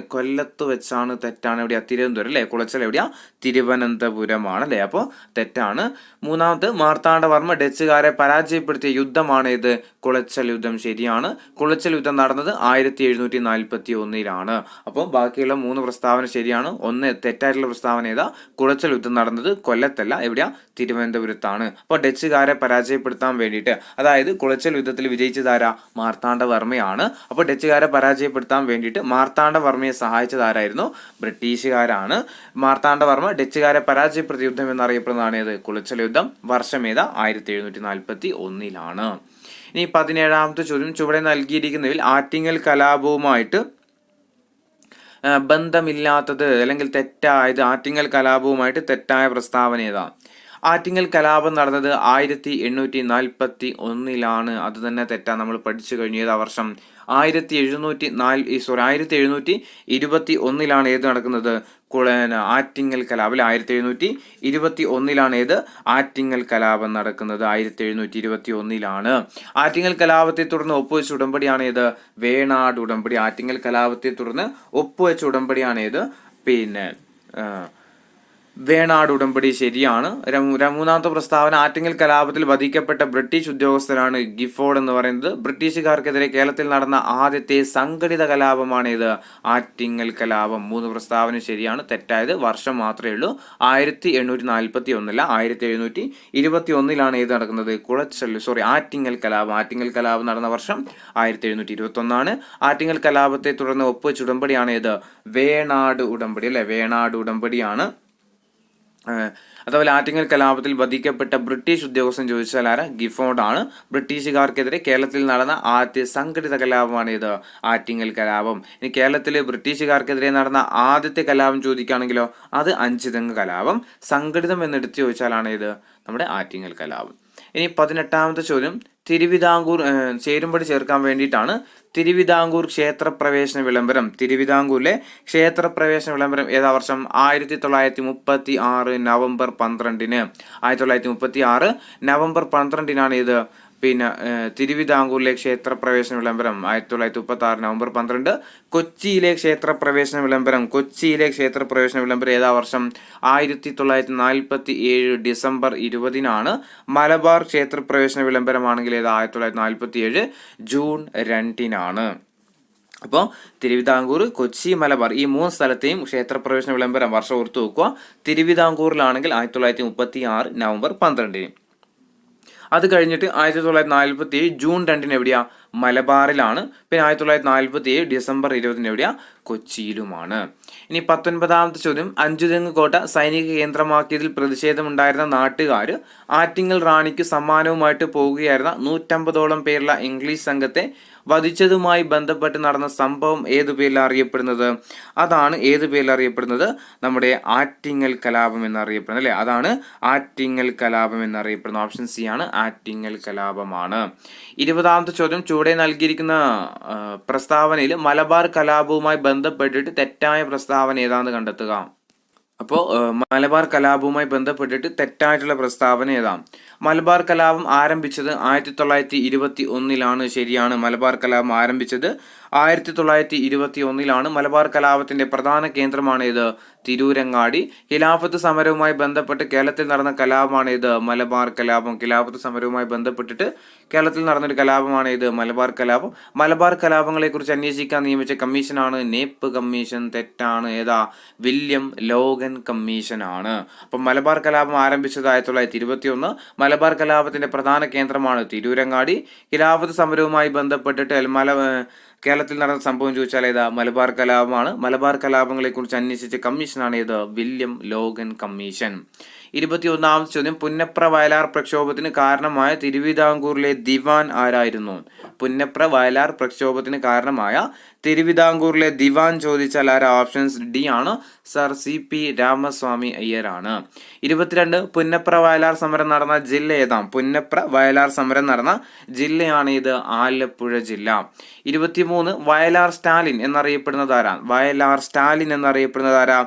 തെറ്റാണ്. എവിടെയാ? തിരുവനന്തപുരം അല്ലേ. കുളച്ചൽ എവിടെയാ? തിരുവനന്തപുരമാണ് അല്ലേ. അപ്പോൾ തെറ്റാണ്. മൂന്നാമത്, മാർത്താണ്ഡവർമ്മ ഡച്ചുകാരെ പരാജയപ്പെടുത്തിയ യുദ്ധമാണ് ഇത്? കുളച്ചൽ യുദ്ധം. ശരിയാണ്. കുളച്ചൽ യുദ്ധം നടന്നത് 1741. അപ്പോൾ ബാക്കിയുള്ള 3 പ്രസ്താവന ശരിയാണ്. ഒന്ന് തെറ്റായിട്ടുള്ള പ്രസ്താവന ഏതാ? കുളച്ചൽ യുദ്ധം നടന്നത് കൊല്ലത്തല്ല, എവിടെയാ? തിരുവനന്തപുരത്താണ്. അപ്പോൾ ഡച്ചുകാരെ പരാജയപ്പെടുത്താൻ വേണ്ടിയിട്ട്, അതായത് കുളച്ചൽ യുദ്ധത്തിൽ വിജയിച്ചതാരാ? മാർത്താണ്ഡവർമ്മയാണ്. അപ്പോൾ ഡച്ചുകാരെ പരാജയപ്പെടുത്താൻ വേണ്ടിയിട്ട് മാർത്താണ്ഡവർമ്മയെ സഹായിച്ചതാരായിരുന്നു? ബ്രിട്ടീഷുകാരാണ്. മാർത്താണ്ഡവർമ്മ ഡച്ചുകാരെ പരാജയപ്പെടുത്തിയ യുദ്ധം എന്നറിയപ്പെടുന്നതാണ് ഏത്? കുളച്ചൽ യുദ്ധം. വർഷം ഏതാ? 1741. ഇനി 17ാമത്തെ ചോദ്യം, ചുവടെ നൽകിയിരിക്കുന്നതിൽ ആറ്റിങ്ങൽ കലാപവുമായിട്ട് ബന്ധമില്ലാത്തത് അല്ലെങ്കിൽ തെറ്റായത്, ആറ്റിങ്ങൽ കലാപവുമായിട്ട് തെറ്റായ പ്രസ്താവന ഏതാ? ആറ്റിങ്ങൽ കലാപം നടന്നത് 1841. അത് തന്നെ തെറ്റാ. നമ്മൾ പഠിച്ചു കഴിഞ്ഞു. ഏതാ വർഷം? 1721 ഏത് നടക്കുന്നത്? ആറ്റിങ്ങൽ കലാപം. 1721 ഏത്? ആറ്റിങ്ങൽ കലാപം നടക്കുന്നത് 1721. ആറ്റിങ്ങൽ കലാപത്തെ തുടർന്ന് ഒപ്പുവെച്ച ഉടമ്പടിയാണ് ഏത്? വേണാട് ഉടമ്പടി. ആറ്റിങ്ങൽ കലാപത്തെ തുടർന്ന് ഒപ്പുവെച്ച ഉടമ്പടിയാണ് ഏത്? പിന്നെ വേണാട് ഉടമ്പടി. ശരിയാണ്. മൂന്നാമത്തെ പ്രസ്താവന, ആറ്റിങ്ങൽ കലാപത്തിൽ വധിക്കപ്പെട്ട ബ്രിട്ടീഷ് ഉദ്യോഗസ്ഥരാണ് ഗിഫോർഡ് എന്ന് പറയുന്നത്. ബ്രിട്ടീഷുകാർക്കെതിരെ കേരളത്തിൽ നടന്ന ആദ്യത്തെ സംഘടിത കലാപമാണ് ഇത്? ആറ്റിങ്ങൽ കലാപം. 3 പ്രസ്താവന ശരിയാണ്. തെറ്റായത് വർഷം മാത്രമേ ഉള്ളൂ. 1841 1721 ഏത് നടക്കുന്നത്? ആറ്റിങ്ങൽ കലാപം. ആറ്റിങ്ങൽ കലാപം നടന്ന വർഷം 1721. ആറ്റിങ്ങൽ കലാപത്തെ തുടർന്ന് ഒപ്പുവെച്ച ഉടമ്പടിയാണ് ഏത്? വേണാട് ഉടമ്പടി അല്ലെ. വേണാട് ഉടമ്പടിയാണ്. അതുപോലെ ആറ്റിങ്ങൽ കലാപത്തിൽ വധിക്കപ്പെട്ട ബ്രിട്ടീഷ് ഉദ്യോഗസ്ഥൻ ചോദിച്ചാൽ ആരാ? ഗിഫോർഡ് ആണ്. ബ്രിട്ടീഷുകാർക്കെതിരെ കേരളത്തിൽ നടന്ന ആദ്യ സംഘടിത കലാപമാണ് ഇത്? ആറ്റിങ്ങൽ കലാപം. ഇനി കേരളത്തിൽ ബ്രിട്ടീഷുകാർക്കെതിരെ നടന്ന ആദ്യത്തെ കലാപം ചോദിക്കുകയാണെങ്കിലോ അത് അഞ്ചുതെങ്ങ് കലാപം. സംഘടിതം എന്നെടുത്ത് ചോദിച്ചാലാണ് ഇത്? നമ്മുടെ ആറ്റിങ്ങൽ കലാപം. ഇനി 18ാമത്തെ ചോദ്യം, തിരുവിതാംകൂർ ചേരുംപടി ചേർക്കാൻ വേണ്ടിയിട്ടാണ് തിരുവിതാംകൂർ ക്ഷേത്രപ്രവേശന വിളംബരം. തിരുവിതാംകൂറിലെ ക്ഷേത്രപ്രവേശന വിളംബരം ഏതാ വർഷം? 1936 നവംബർ 12. 1936 നവംബർ 12 ഇത്? പിന്നെ തിരുവിതാംകൂറിലെ ക്ഷേത്രപ്രവേശന വിളംബരം 1936 നവംബർ 12. കൊച്ചിയിലെ ക്ഷേത്രപ്രവേശന വിളംബരം ഏതാ വർഷം? 1947 ഡിസംബർ 20. മലബാർ ക്ഷേത്രപ്രവേശന വിളംബരമാണെങ്കിൽ ഏതാ? 1947 ജൂൺ 2. അപ്പോൾ തിരുവിതാംകൂർ, കൊച്ചി, മലബാർ ഈ 3 സ്ഥലത്തെയും ക്ഷേത്രപ്രവേശന വിളംബരം വർഷം ഓർത്തു വെക്കുക. തിരുവിതാംകൂറിലാണെങ്കിൽ 1936 നവംബർ 12. അത് കഴിഞ്ഞിട്ട് 1947 ജൂൺ 2 എവിടെയാ? മലബാറിലാണ്. പിന്നെ 1947 ഡിസംബർ 20 എവിടെയാ? കൊച്ചിയിലുമാണ്. ഇനി 19ാമത്തെ ചോദ്യം, അഞ്ചുതെങ്ങ് കോട്ട സൈനിക കേന്ദ്രമാക്കിയതിൽ പ്രതിഷേധമുണ്ടായിരുന്ന നാട്ടുകാർ ആറ്റിങ്ങൽ റാണിക്ക് സമ്മാനവുമായിട്ട് പോകുകയായിരുന്ന 150ഓളം പേരുള്ള ഇംഗ്ലീഷ് സംഘത്തെ വധിച്ചതുമായി ബന്ധപ്പെട്ട് നടന്ന സംഭവം ഏതു പേരിൽ അറിയപ്പെടുന്നത്? അതാണ് ഏത് പേരിൽ അറിയപ്പെടുന്നത്? നമ്മുടെ ആറ്റിങ്ങൽ കലാപം എന്നറിയപ്പെടുന്നത് അല്ലെ. അതാണ് ആറ്റിങ്ങൽ കലാപം എന്നറിയപ്പെടുന്നത്. ഓപ്ഷൻ സി ആണ്, ആറ്റിങ്ങൽ കലാപമാണ്. 20ാമത്തെ ചോദ്യം, ചുവടെ നൽകിയിരിക്കുന്ന പ്രസ്താവനയിൽ മലബാർ കലാപവുമായി ബന്ധപ്പെട്ടിട്ട് തെറ്റായ പ്രസ്താവന ഏതാണെന്ന് കണ്ടെത്തുക. അപ്പോൾ മലബാർ കലാപവുമായി ബന്ധപ്പെട്ടിട്ട് തെറ്റായിട്ടുള്ള പ്രസ്താവന ഏതാ? മലബാർ കലാപം ആരംഭിച്ചത് 1921 ശരിയാണ്. മലബാർ കലാപം ആരംഭിച്ചത് 1921 മലബാർ കലാപത്തിന്റെ പ്രധാന കേന്ദ്രമാണ് ഇത് തിരൂരങ്ങാടി. ഖിലാഫത്ത് സമരവുമായി ബന്ധപ്പെട്ട് കേരളത്തിൽ നടന്ന കലാപമാണ് ഇത് മലബാർ കലാപം. ഖിലാഫത്ത് സമരവുമായി ബന്ധപ്പെട്ടിട്ട് കേരളത്തിൽ നടന്നൊരു കലാപമാണ് ഇത് മലബാർ കലാപം. മലബാർ കലാപങ്ങളെ കുറിച്ച് അന്വേഷിക്കാൻ നിയമിച്ച കമ്മീഷനാണ് നേപ്പ് കമ്മീഷൻ. തെറ്റാണ്. ഏതാ? വില്യം ലോഗൻ കമ്മീഷൻ ആണ്. അപ്പം മലബാർ കലാപം ആരംഭിച്ചത് 1921. മലബാർ കലാപത്തിന്റെ പ്രധാന കേന്ദ്രമാണ് തിരൂരങ്ങാടി. ഖിലാഫത്ത് സമരവുമായി ബന്ധപ്പെട്ടിട്ട് കേരളത്തിൽ നടന്ന സംഭവം ചോദിച്ചാൽ ഏതാ? മലബാർ കലാപമാണ്. മലബാർ കലാപങ്ങളെ കുറിച്ച് അന്വേഷിച്ച കമ്മീഷനാണ് ഇത് വില്യം ലോഗൻ കമ്മീഷൻ. 21ാമത്തെ ചോദ്യം, പുന്നപ്ര വയലാർ പ്രക്ഷോഭത്തിന് കാരണമായ തിരുവിതാംകൂറിലെ ദിവാൻ ആരായിരുന്നു? പുന്നപ്ര വയലാർ പ്രക്ഷോഭത്തിന് കാരണമായ തിരുവിതാംകൂറിലെ ദിവാൻ ചോദിച്ചാൽ ആരാ? ഓപ്ഷൻസ് ഡി ആണ്, സർ CP രാമസ്വാമി അയ്യരാണ്. 22 പുന്നപ്ര വയലാർ സമരം നടന്ന ജില്ല ഏതാ? പുന്നപ്ര വയലാർ സമരം നടന്ന ജില്ലയാണ് ഇത് ആലപ്പുഴ ജില്ല. 23 വയലാർ സ്റ്റാലിൻ എന്നറിയപ്പെടുന്നത് ആരാ? വയലാർ സ്റ്റാലിൻ എന്നറിയപ്പെടുന്നത് ആരാ?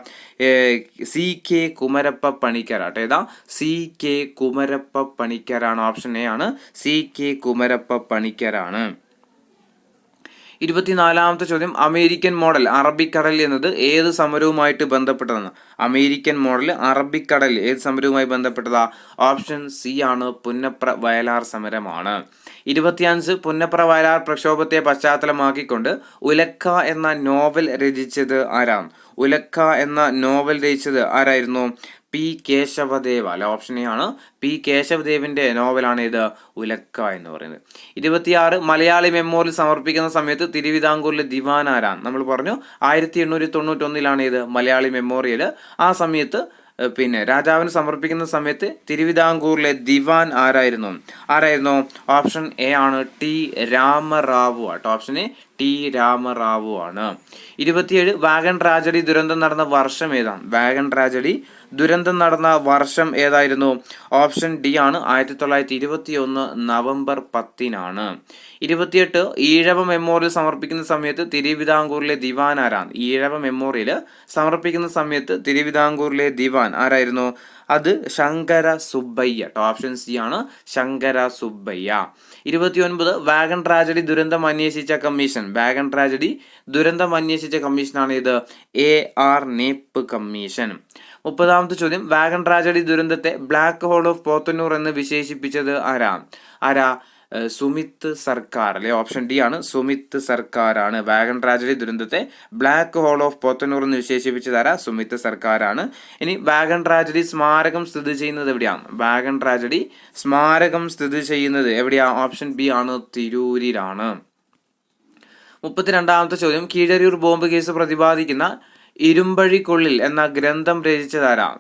CK കുമരപ്പ പണിക്കരാണ്. ഏതാ? CK കുമരപ്പ പണിക്കരാണ്. ഓപ്ഷൻ എ ആണ്, CK കുമരപ്പ പണിക്കരാണ്. 24ാമത്തെ ചോദ്യം, അമേരിക്കൻ മോഡൽ അറബിക്കടൽ എന്നത് ഏത് സമരവുമായിട്ട് ബന്ധപ്പെട്ടതാണ്? അമേരിക്കൻ മോഡൽ അറബിക്കടൽ ഏത് സമരവുമായി ബന്ധപ്പെട്ടതാ? ഓപ്ഷൻ സി ആണ്, പുന്നപ്ര വയലാർ സമരമാണ്. 25 പുന്നപ്ര വയലാർ പ്രക്ഷോഭത്തെ പശ്ചാത്തലമാക്കിക്കൊണ്ട് ഉലക്ക എന്ന നോവൽ രചിച്ചത് ആരാണ്? ഉലക്ക എന്ന നോവൽ രചിച്ചത് ആരായിരുന്നു? P കേശവദേവ്. അല്ല, ഓപ്ഷൻ എ ആണ്, P കേശവദേവിന്റെ നോവലാണ് ഇത് ഉലക്ക എന്ന് പറയുന്നത്. 26 മലയാളി മെമ്മോറിയൽ സമർപ്പിക്കുന്ന സമയത്ത് തിരുവിതാംകൂറിലെ ദിവാൻ ആരാണ്? നമ്മൾ പറഞ്ഞു 1891 ഇത് മലയാളി മെമ്മോറിയൽ. ആ സമയത്ത് രാജാവിന് സമർപ്പിക്കുന്ന സമയത്ത് തിരുവിതാംകൂറിലെ ദിവാൻ ആരായിരുന്നു? ഓപ്ഷൻ എ ആണ്, T രാമറാവു ആട്ടോ. ഓപ്ഷൻ എ T രാമറാവു ആണ്. 27 വാഗൺ ട്രാജഡി ദുരന്തം നടന്ന വർഷം ഏതാണ്? വാഗൺ ട്രാജഡി ദുരന്തം നടന്ന വർഷം ഏതായിരുന്നു? ഓപ്ഷൻ ഡി ആണ്, 1921 നവംബർ 10 28 ഈഴവ മെമ്മോറിയൽ സമർപ്പിക്കുന്ന സമയത്ത് തിരുവിതാംകൂറിലെ ദിവാൻ ആരാണ്? ഈഴവ മെമ്മോറിയൽ സമർപ്പിക്കുന്ന സമയത്ത് തിരുവിതാംകൂറിലെ ദിവാൻ ആരായിരുന്നു? അത് ശങ്കര സുബ്ബയ്യ. ഓപ്ഷൻ സി ആണ്, ശങ്കര സുബ്ബയ്യ. 29 വാഗൺ ട്രാജഡി ദുരന്തം അന്വേഷിച്ച കമ്മീഷൻ. വാഗൺ ട്രാജഡി ദുരന്തം അന്വേഷിച്ച കമ്മീഷനാണ് ഇത് AR നേപ്പ് കമ്മീഷൻ. 30ാമത്തെ ചോദ്യം, വാഗൺ ട്രാജഡി ദുരന്തത്തെ ബ്ലാക്ക് ഹോൾ ഓഫ് പോത്തന്നൂർ എന്ന് വിശേഷിപ്പിച്ചത് ആരാ? സുമിത് സർക്കാർ. അല്ലെ, ഓപ്ഷൻ ഡി ആണ്, സുമിത് സർക്കാരാണ്. വാഗൺ ട്രാജഡി ദുരന്തത്തെ ബ്ലാക്ക് ഹോൾ ഓഫ് പോത്തന്നൂർ എന്ന് വിശേഷിപ്പിച്ചത് ആരാ? സുമിത് സർക്കാരാണ്. ഇനി വാഗൺ ട്രാജഡി സ്മാരകം സ്ഥിതി ചെയ്യുന്നത് എവിടെയാണ്? വാഗൺ ട്രാജഡി സ്മാരകം സ്ഥിതി ചെയ്യുന്നത് എവിടെയാ? ഓപ്ഷൻ ബി ആണ്, തിരൂരിലാണ്. 32ാമത്തെ ചോദ്യം, കീഴരിയൂർ ബോംബ് കേസ് പ്രതിപാദിക്കുന്ന ഇരുമ്പഴിക്കുള്ളിൽ എന്ന ഗ്രന്ഥം രചിച്ചതാരാ?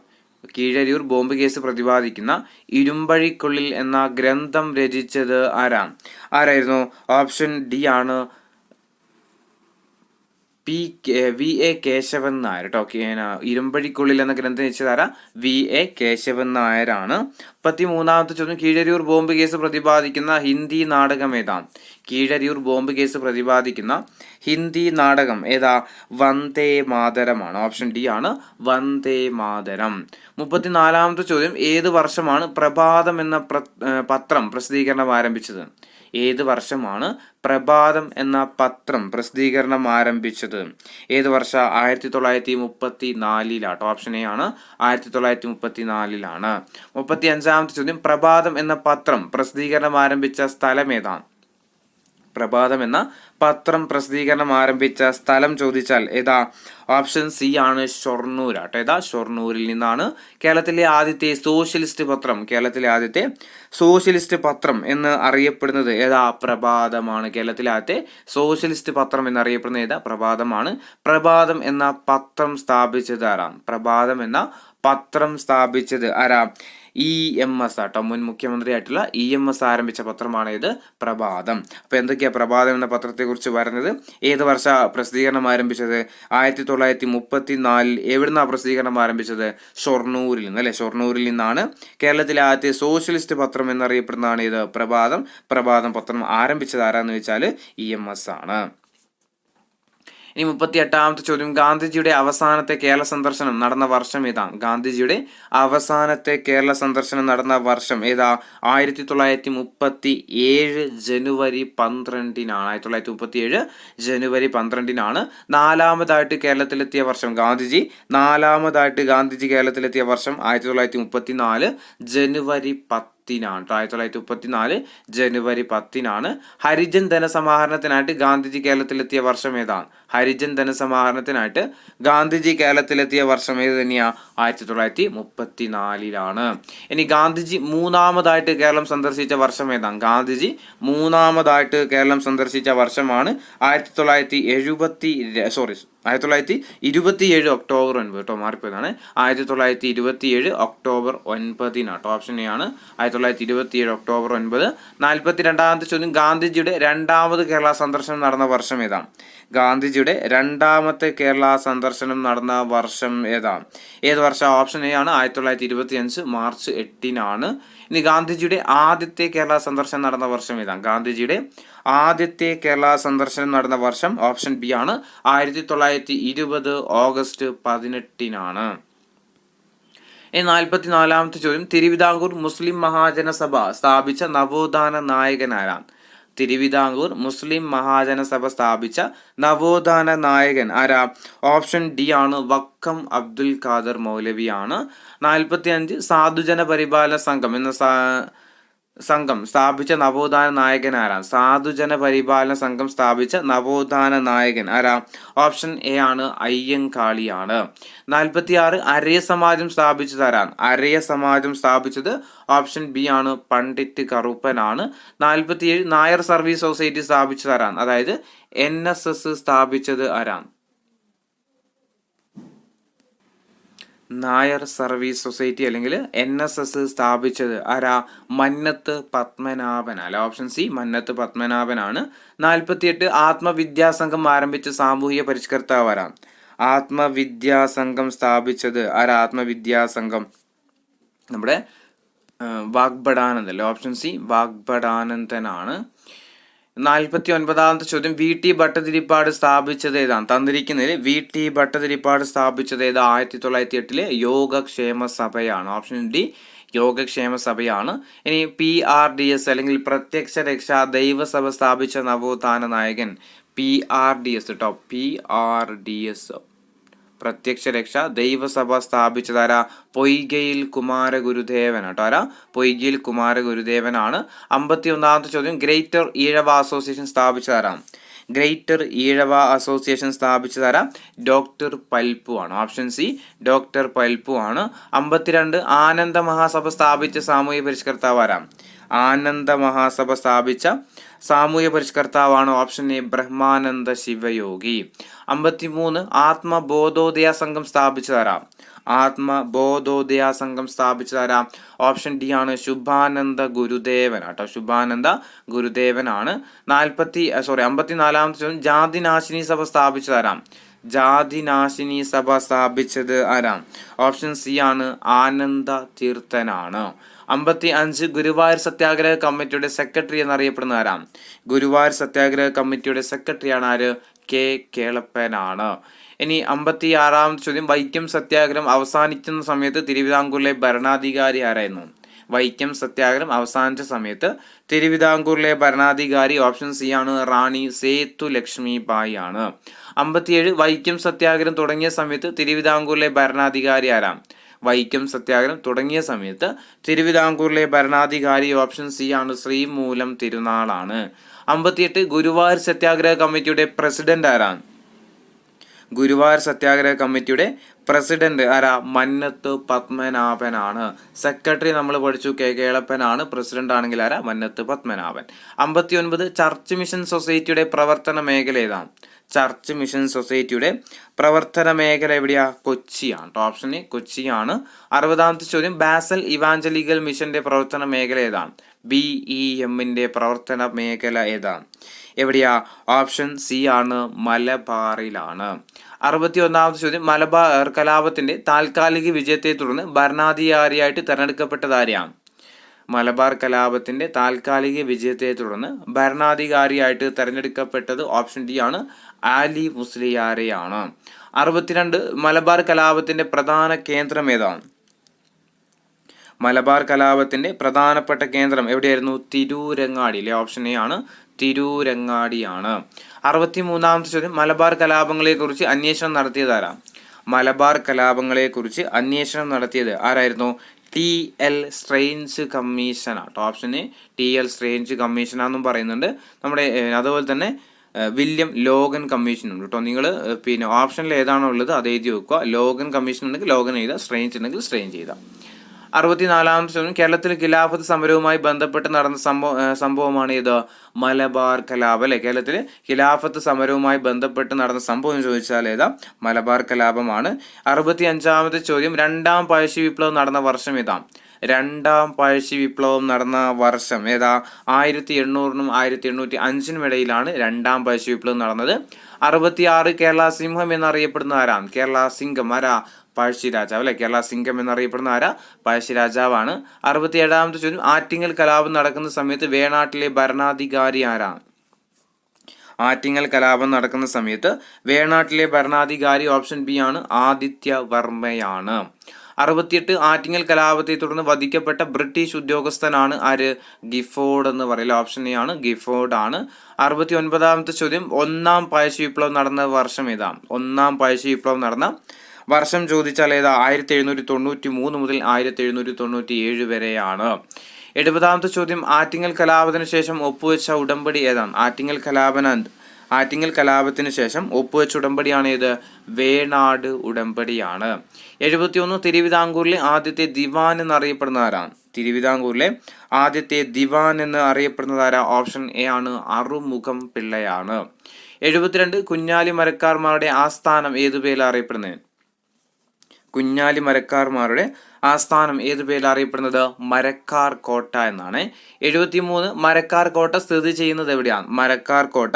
കീഴരിയൂർ ബോംബ് കേസ് പ്രതിപാദിക്കുന്ന ഇരുമ്പഴിക്കുള്ളിൽ എന്ന ഗ്രന്ഥം രചിച്ചത് ആരായിരുന്നു? ഓപ്ഷൻ ഡി ആണ്, VA കേശവൻ നായർ കേട്ടോ. ഇരുമ്പഴിക്കുള്ളിൽ എന്ന ഗ്രന്ഥം രചിച്ചതാരാ? VA കേശവൻ നായരാണ്. 33ാമത്തെ ചോദ്യം, കീഴരിയൂർ ബോംബ് കേസ് പ്രതിപാദിക്കുന്ന ഹിന്ദി നാടകം ഏതാ? കീഴരിയൂർ ബോംബ് കേസ് പ്രതിപാദിക്കുന്ന ഹിന്ദി നാടകം ഏതാ? വന്ദേ മാതരമാണ്. ഓപ്ഷൻ ഡി ആണ്, വന്ദേ മാതരം. 34ാമത്തെ ചോദ്യം, ഏത് വർഷമാണ് പ്രഭാതം എന്ന പത്രം പ്രസിദ്ധീകരണം ആരംഭിച്ചത്? ഏത് വർഷമാണ് പ്രഭാതം എന്ന പത്രം പ്രസിദ്ധീകരണം ആരംഭിച്ചത്? ഏത് വർഷം? 1934 ഓപ്ഷൻ എ ആണ്, 1934. 35ാമത്തെ ചോദ്യം, പ്രഭാതം എന്ന പത്രം പ്രസിദ്ധീകരണം ആരംഭിച്ച സ്ഥലം ഏതാണ്? പ്രഭാതം എന്ന പത്രം പ്രസിദ്ധീകരണം ആരംഭിച്ച സ്ഥലം ചോദിച്ചാൽ ഏതാ? ഓപ്ഷൻ സി ആണ്, ഷൊർണൂർ ആട്ടോ. ഏതാ? ഷൊർണൂരിൽ നിന്നാണ് കേരളത്തിലെ ആദ്യത്തെ സോഷ്യലിസ്റ്റ് പത്രം എന്ന് അറിയപ്പെടുന്നത് ഏതാ? പ്രഭാതമാണ്. കേരളത്തിലെ ആദ്യത്തെ സോഷ്യലിസ്റ്റ് പത്രം എന്നറിയപ്പെടുന്നത് ഏതാ? പ്രഭാതമാണ്. പ്രഭാതം എന്ന പത്രം സ്ഥാപിച്ചത് ആരാ? പ്രഭാതം എന്ന പത്രം സ്ഥാപിച്ചത് ആരാ? EMS ആട്ടോ, മുൻ മുഖ്യമന്ത്രിയായിട്ടുള്ള EMS ആരംഭിച്ച പത്രമാണ് ഇത് പ്രഭാതം. അപ്പോൾ എന്തൊക്കെയാണ് പ്രഭാതം എന്ന പത്രത്തെക്കുറിച്ച് പറഞ്ഞത്? ഏത് വർഷ പ്രസിദ്ധീകരണം ആരംഭിച്ചത്? 1934. എവിടുന്നാണ് പ്രസിദ്ധീകരണം ആരംഭിച്ചത്? ഷൊർണൂരിൽ നിന്ന് അല്ലേ, ഷൊർണൂരിൽ നിന്നാണ്. കേരളത്തിലെ ആദ്യത്തെ സോഷ്യലിസ്റ്റ് പത്രം എന്നറിയപ്പെടുന്നതാണ് ഇത് പ്രഭാതം. പ്രഭാതം പത്രം ആരംഭിച്ചത് ആരാന്ന് വെച്ചാൽ EMS ആണ്. ഇനി 38ാമത്തെ ചോദ്യം, ഗാന്ധിജിയുടെ അവസാനത്തെ കേരള സന്ദർശനം നടന്ന വർഷം ഏതാ? ഗാന്ധിജിയുടെ അവസാനത്തെ കേരള സന്ദർശനം നടന്ന വർഷം ഏതാ? 1937 ജനുവരി 12-നാണ്. 1937 ജനുവരി 12-നാണ് നാലാമതായിട്ട് കേരളത്തിലെത്തിയ വർഷം. നാലാമതായിട്ട് ഗാന്ധിജി കേരളത്തിലെത്തിയ വർഷം 1934 ജനുവരി 10-നാണ്. 1934 ജനുവരി 10-നാണ്. ഹരിജൻ ധനസമാഹരണത്തിനായിട്ട് ഗാന്ധിജി കേരളത്തിലെത്തിയ വർഷം ഏതാണ്? ഹരിജൻ ധനസമാഹരണത്തിനായിട്ട് ഗാന്ധിജി കേരളത്തിലെത്തിയ വർഷം ഏത് തന്നെയാണ്? 1934-ലാണ്. ഇനി ഗാന്ധിജി മൂന്നാമതായിട്ട് കേരളം സന്ദർശിച്ച വർഷം ഏതാണ്? ഗാന്ധിജി മൂന്നാമതായിട്ട് കേരളം സന്ദർശിച്ച വർഷമാണ് 1927 ഒക്ടോബർ 9 കേട്ടോ, മാറിപ്പോയതാണ്. 1927 ഒക്ടോബർ 9-നാട്ടോ. ഓപ്ഷൻ എ ആണ് 1927 ഒക്ടോബർ 9. 42ാമത്തെ ചോദ്യം, ഗാന്ധിജിയുടെ രണ്ടാമത് കേരള സന്ദർശനം നടന്ന വർഷം ഏതാണ്? ഗാന്ധിജിയുടെ രണ്ടാമത്തെ കേരള സന്ദർശനം നടന്ന വർഷം ഏതാണ്? ഏത് വർഷം? ഓപ്ഷൻ എ ആണ് 1925 മാർച്ച് 8-നാണ്. ഇനി ഗാന്ധിജിയുടെ ആദ്യത്തെ കേരള സന്ദർശനം നടന്ന വർഷം ഏതാണ്? ഗാന്ധിജിയുടെ ആദ്യത്തെ കേരള സന്ദർശനം നടന്ന വർഷം ഓപ്ഷൻ ബി ആണ് 1920 ഓഗസ്റ്റ് 18-നാണ്. ഇനി 44ാമത്തെ ചോദ്യം, തിരുവിതാംകൂർ മുസ്ലിം മഹാജനസഭ സ്ഥാപിച്ച നവോത്ഥാന നായകൻ ആരാണ്? തിരുവിതാംകൂർ മുസ്ലിം മഹാജനസഭ സ്ഥാപിച്ച നവോത്ഥാന നായകൻ ആരാ? ഓപ്ഷൻ ഡി ആണ് വക്കം അബ്ദുൽ ഖാദർ മൗലവിയാണ്. 45 സാധുജന പരിപാലന സംഘം എന്ന സംഘം സ്ഥാപിച്ച നവോത്ഥാന നായകൻ ആരാണ്? സാധുജന പരിപാലന സംഘം സ്ഥാപിച്ച നവോത്ഥാന നായകൻ ആരാ? ഓപ്ഷൻ എ ആണ് അയ്യങ്കാളിയാണ്. 46 അരയ സമാജം സ്ഥാപിച്ചത് ആരാണ്? അരയ സമാജം സ്ഥാപിച്ചത് ഓപ്ഷൻ ബി ആണ് പണ്ഡിറ്റ് കറുപ്പനാണ്. 47 നായർ സർവീസ് സൊസൈറ്റി സ്ഥാപിച്ചത് ആരാണ്? അതായത് NSS സ്ഥാപിച്ചത് ആരാണ്? നായർ സർവീസ് സൊസൈറ്റി അല്ലെങ്കിൽ NSS സ്ഥാപിച്ചത് ആരാ? മന്നത്ത് പത്മനാഭൻ അല്ല, ഓപ്ഷൻ സി മന്നത്ത് പത്മനാഭനാണ്. 48 ആത്മവിദ്യാസംഘം ആരംഭിച്ച സാമൂഹിക പരിഷ്കർത്താവ് ആരാണ്? ആത്മവിദ്യാസംഘം സ്ഥാപിച്ചത് ആരാ? ആത്മവിദ്യാസംഘം നമ്മുടെ വാഗ്ഭടാനന്ദൻ അല്ലേ, ഓപ്ഷൻ സി വാഗ്ഭടാനന്ദനാണ്. 49ാമത്തെ ചോദ്യം, VT ഭട്ടതിരിപ്പാട് സ്ഥാപിച്ചത് ഏതാണ്? തന്നിരിക്കുന്നതിൽ VT ഭട്ടതിരിപ്പാട് സ്ഥാപിച്ചത് ഏതാ? 1908 യോഗക്ഷേമ സഭയാണ്. ഓപ്ഷൻ ഡി യോഗക്ഷേമ സഭയാണ്. ഇനി PRDS അല്ലെങ്കിൽ പ്രത്യക്ഷ രക്ഷാ ദൈവസഭ സ്ഥാപിച്ച നവോത്ഥാന നായകൻ PRDS കേട്ടോ, PRDS പ്രത്യക്ഷ രക്ഷ ദൈവസഭ സ്ഥാപിച്ചതാരാ? പൊയ്കയിൽ കുമാരഗുരുദേവൻ കേട്ടോ. ആരാ? പൊയ്കയിൽ കുമാരഗുരുദേവനാണ്. 51ാമത്തെ ചോദ്യം, ഗ്രേറ്റർ ഈഴവ അസോസിയേഷൻ സ്ഥാപിച്ചതാരാ? ഗ്രേറ്റർ ഈഴവ അസോസിയേഷൻ സ്ഥാപിച്ചതാരാ? ഡോക്ടർ പൽപ്പു ആണ്. ഓപ്ഷൻ സി ഡോക്ടർ പൽപ്പു ആണ്. 52 ആനന്ദ മഹാസഭ സ്ഥാപിച്ച സാമൂഹ്യ പരിഷ്കർത്താവ് ആരാ? ആനന്ദ മഹാസഭ സ്ഥാപിച്ച സാമൂഹ്യ പരിഷ്കർത്താവാണ് ഓപ്ഷൻ എ ബ്രഹ്മാനന്ദ ശിവയോഗി. 53 ആത്മബോധോദയ സംഘം സ്ഥാപിച്ചതാരാ? ആത്മബോധോദയ സംഘം സ്ഥാപിച്ചതാരാ? ഓപ്ഷൻ ഡി ആണ് ശുഭാനന്ദ ഗുരുദേവൻ കേട്ടോ, ശുഭാനന്ദ ഗുരുദേവനാണ്. 54ാമത്തെ ചോദ്യം, ജാതിനാശിനി സഭ സ്ഥാപിച്ചതാരാ? ജാതിനാശിനി സഭ സ്ഥാപിച്ചത് ആരാ? ഓപ്ഷൻ സി ആണ് ആനന്ദ തീർത്ഥനാണ്. 55 ഗുരുവായൂർ സത്യാഗ്രഹ കമ്മിറ്റിയുടെ സെക്രട്ടറി എന്നറിയപ്പെടുന്ന ആരാ? ഗുരുവായൂർ സത്യാഗ്രഹ കമ്മിറ്റിയുടെ സെക്രട്ടറിയാണ് ആര്? കെ കേളപ്പനാണ്. ഇനി 56ാമത്തെ ചോദ്യം, വൈക്കം സത്യാഗ്രഹം അവസാനിക്കുന്ന സമയത്ത് തിരുവിതാംകൂറിലെ ഭരണാധികാരി ആരായിരുന്നു? വൈക്കം സത്യാഗ്രഹം അവസാനിച്ച സമയത്ത് തിരുവിതാംകൂറിലെ ഭരണാധികാരി ഓപ്ഷൻ സി ആണ് റാണി സേതു ലക്ഷ്മി ബായി ആണ്. 57 വൈക്കം സത്യാഗ്രഹം തുടങ്ങിയ സമയത്ത് തിരുവിതാംകൂറിലെ ഭരണാധികാരി ആരാ? വൈക്കം സത്യാഗ്രഹം തുടങ്ങിയ സമയത്ത് തിരുവിതാംകൂറിലെ ഭരണാധികാരി ഓപ്ഷൻ സി ആണ് ശ്രീമൂലം തിരുനാളാണ്. 58 ഗുരുവായൂർ സത്യാഗ്രഹ കമ്മിറ്റിയുടെ പ്രസിഡന്റ് ആരാണ്? ഗുരുവായൂർ സത്യാഗ്രഹ കമ്മിറ്റിയുടെ പ്രസിഡന്റ് ആരാ? മന്നത്ത് പത്മനാഭനാണ്. സെക്രട്ടറി നമ്മൾ പഠിച്ചു കേളപ്പനാണ്. പ്രസിഡന്റ് ആണെങ്കിൽ ആരാ? മന്നത്ത് പത്മനാഭൻ. 59 ചർച്ച് മിഷൻ സൊസൈറ്റിയുടെ പ്രവർത്തന മേഖല ഏതാണ്? ചർച്ച് മിഷൻ സൊസൈറ്റിയുടെ പ്രവർത്തന മേഖല എവിടെയാ? കൊച്ചിയാണ്. Option A കൊച്ചിയാണ്. 60ാമത്തെ ചോദ്യം ബാസൽ ഇവാഞ്ചലിക്കൽ മിഷന്റെ പ്രവർത്തന മേഖല ഏതാണ്? BEMന്റെ പ്രവർത്തന മേഖല ഏതാണ്? എവിടെയാ? ഓപ്ഷൻ സി ആണ്, മലബാറിലാണ്. 61ാമത്തെ ചോദ്യം മലബാർ കലാപത്തിന്റെ താൽക്കാലിക വിജയത്തെ തുടർന്ന് ഭരണാധികാരിയായിട്ട് തെരഞ്ഞെടുക്കപ്പെട്ടത് ആരെയാണ്? മലബാർ കലാപത്തിന്റെ താൽക്കാലിക വിജയത്തെ തുടർന്ന് ഭരണാധികാരിയായിട്ട് തെരഞ്ഞെടുക്കപ്പെട്ടത് ഓപ്ഷൻ ഡി ആണ്, ആലി മുസ്ലിയാരെയാണ്. 62 മലബാർ കലാപത്തിന്റെ പ്രധാന കേന്ദ്രം ഏതാണ്? മലബാർ കലാപത്തിന്റെ പ്രധാനപ്പെട്ട കേന്ദ്രം എവിടെയായിരുന്നു? തിരൂരങ്ങാടി അല്ലെ? ഓപ്ഷൻ എ ആണ്, തിരൂരങ്ങാടിയാണ്. 63ാമത്തെ ചോദ്യം മലബാർ കലാപങ്ങളെ കുറിച്ച് അന്വേഷണം നടത്തിയത് ആരാ? മലബാർ കലാപങ്ങളെ കുറിച്ച് അന്വേഷണം നടത്തിയത് ആരായിരുന്നു? TL സ്ട്രെയിൻസ് കമ്മീഷനാണ്. ഓപ്ഷൻ എ TL സ്ട്രെയിൻസ് കമ്മീഷനാണെന്നും പറയുന്നുണ്ട്. നമ്മുടെ അതുപോലെ തന്നെ വില്യം ലോഗൻ കമ്മീഷൻ ഉണ്ട് കേട്ടോ. നിങ്ങൾ പിന്നെ ഓപ്ഷനിൽ ഏതാണോ ഉള്ളത് അത് എഴുതി വെക്കുക. ലോഗൻ കമ്മീഷൻ ഉണ്ടെങ്കിൽ ലോഗൻ എഴുതുക, സ്ട്രെയിൻസ് ഉണ്ടെങ്കിൽ സ്ട്രെയിൻസ് ചെയ്താൽ. 64ാമത്തെ ചോദ്യം കേരളത്തിൽ ഖിലാഫത്ത് സമരവുമായി ബന്ധപ്പെട്ട് നടന്ന സംഭവമാണ് ഇത്? മലബാർ കലാപം അല്ലെ? കേരളത്തിൽ ഖിലാഫത്ത് സമരവുമായി ബന്ധപ്പെട്ട് നടന്ന സംഭവം എന്ന് ചോദിച്ചാൽ ഏതാ? മലബാർ കലാപമാണ്. 65ാമത്തെ ചോദ്യം രണ്ടാം പഴശ്ശി വിപ്ലവം നടന്ന വർഷം ഏതാ? രണ്ടാം പഴശ്ശി വിപ്ലവം നടന്ന വർഷം ഏതാ? 1800 1805 ഇടയിലാണ് രണ്ടാം പഴശ്ശി വിപ്ലവം നടന്നത്. 66 കേരള സിംഹം എന്നറിയപ്പെടുന്ന ആരാണ്? കേരള സിംഹം ആരാ? പഴശ്ശി രാജാവ് അല്ലെ? കേരള സിംഹം എന്നറിയപ്പെടുന്ന ആരാ? പഴശ്ശി രാജാവാണ്. 67ാമത്തെ ചോദ്യം ആറ്റിങ്ങൽ കലാപം നടക്കുന്ന സമയത്ത് വേണാട്ടിലെ ഭരണാധികാരി ആരാണ്? ആറ്റിങ്ങൽ കലാപം നടക്കുന്ന സമയത്ത് വേണാട്ടിലെ ഭരണാധികാരി ഓപ്ഷൻ ബി ആണ്, ആദിത്യവർമ്മയാണ്. 68 ആറ്റിങ്ങൽ കലാപത്തെ തുടർന്ന് വധിക്കപ്പെട്ട ബ്രിട്ടീഷ് ഉദ്യോഗസ്ഥനാണ് ആര്? ഗിഫോർഡ് എന്ന് പറയില്ല. ഓപ്ഷൻ എ ആണ്, ഗിഫോർഡ് ആണ്. 69ാമത്തെ ചോദ്യം ഒന്നാം പഴശ്ശി വിപ്ലവം നടന്ന വർഷം ഏതാ? ഒന്നാം പഴശ്ശി വിപ്ലവം നടന്ന വർഷം ചോദിച്ചാൽ ഏതാ? 1793 മുതൽ 1797 വരെയാണ്. 70ാമത്തെ ചോദ്യം ആറ്റിങ്ങൽ കലാപത്തിന് ശേഷം ഒപ്പുവെച്ച ഉടമ്പടി ഏതാണ്? ആറ്റിങ്ങൽ കലാപത്തിന് ശേഷം ഒപ്പുവെച്ച ഉടമ്പടിയാണ് ഏത്? വേണാട് ഉടമ്പടിയാണ്. 71 തിരുവിതാംകൂറിലെ ആദ്യത്തെ ദിവാൻ എന്നറിയപ്പെടുന്ന ആരാണ്? തിരുവിതാംകൂറിലെ ആദ്യത്തെ ദിവാൻ എന്ന് അറിയപ്പെടുന്നത് ആരാ? ഓപ്ഷൻ എ ആണ്, അറുമുഖം പിള്ളയാണ്. 72 കുഞ്ഞാലി മരക്കാർമാരുടെ ആസ്ഥാനം ഏതു പേരിൽ അറിയപ്പെടുന്നത്? കുഞ്ഞാലി മരക്കാർമാരുടെ ആസ്ഥാനം ഏതു പേരിൽ അറിയപ്പെടുന്നത്? മരക്കാർ കോട്ട എന്നാണ്. 73 മരക്കാർ കോട്ട സ്ഥിതി ചെയ്യുന്നത് എവിടെയാണ്? മരക്കാർ കോട്ട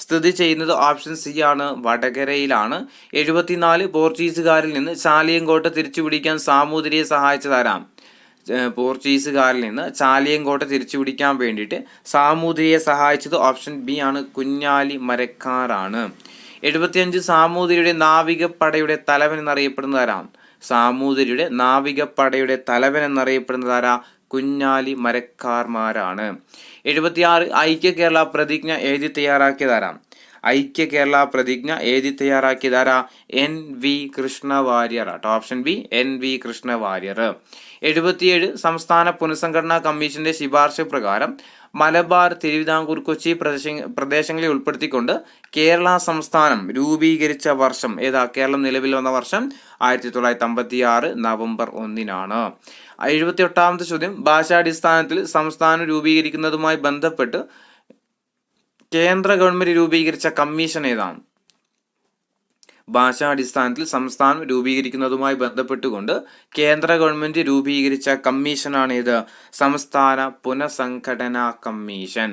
സ്ഥിതി ചെയ്യുന്നത് ഓപ്ഷൻ സി ആണ്, വടകരയിലാണ്. 74 പോർച്ചുഗീസുകാരിൽ നിന്ന് ചാലിയങ്കോട്ട തിരിച്ചു പിടിക്കാൻ സാമൂതിരിയെ സഹായിച്ചതാരാം? പോർച്ചുഗീസുകാരിൽ നിന്ന് ചാലിയങ്കോട്ട തിരിച്ചു പിടിക്കാൻ വേണ്ടിയിട്ട് സാമൂതിരിയെ സഹായിച്ചത് ഓപ്ഷൻ ബി ആണ്, കുഞ്ഞാലി മരക്കാറാണ്. 75 സാമൂതിരിയുടെ നാവികപ്പടയുടെ തലവൻ എന്നറിയപ്പെടുന്നത് ആരാണ്? സാമൂതിരിയുടെ നാവികപ്പടയുടെ തലവൻ എന്നറിയപ്പെടുന്നത് ആരാ? കുഞ്ഞാലി മരക്കാർമാരാണ്. 76 ഐക്യ കേരള പ്രതിജ്ഞ എഴുതി തയ്യാറാക്കിയതാരാണ്? ഐക്യ കേരള പ്രതിജ്ഞ എഴുതി തയ്യാറാക്കിയതാരാ? NV കൃഷ്ണവാര്യർ ആട്ടോ. Option B, NV Krishna Warrier. 77 സംസ്ഥാന പുനഃസംഘടനാ കമ്മീഷന്റെ ശുപാർശ പ്രകാരം മലബാർ, തിരുവിതാംകൂർ, കൊച്ചി പ്രദേശങ്ങളെ ഉൾപ്പെടുത്തിക്കൊണ്ട് കേരള സംസ്ഥാനം രൂപീകരിച്ച വർഷം ഏതാ? കേരളം നിലവിൽ വന്ന വർഷം 1956 നവംബർ 1-നാണ്. 78ാമത്തെ ചോദ്യം ഭാഷാടിസ്ഥാനത്തിൽ സംസ്ഥാനം രൂപീകരിക്കുന്നതുമായി ബന്ധപ്പെട്ട് കേന്ദ്ര ഗവൺമെന്റ് രൂപീകരിച്ച കമ്മീഷൻ ഏതാണ്? ഭാഷാടിസ്ഥാനത്തിൽ സംസ്ഥാനം രൂപീകരിക്കുന്നതുമായി ബന്ധപ്പെട്ടുകൊണ്ട് കേന്ദ്ര ഗവൺമെന്റ് രൂപീകരിച്ച കമ്മീഷനാണ് ഇത്? സംസ്ഥാന പുനഃസംഘടനാ കമ്മീഷൻ.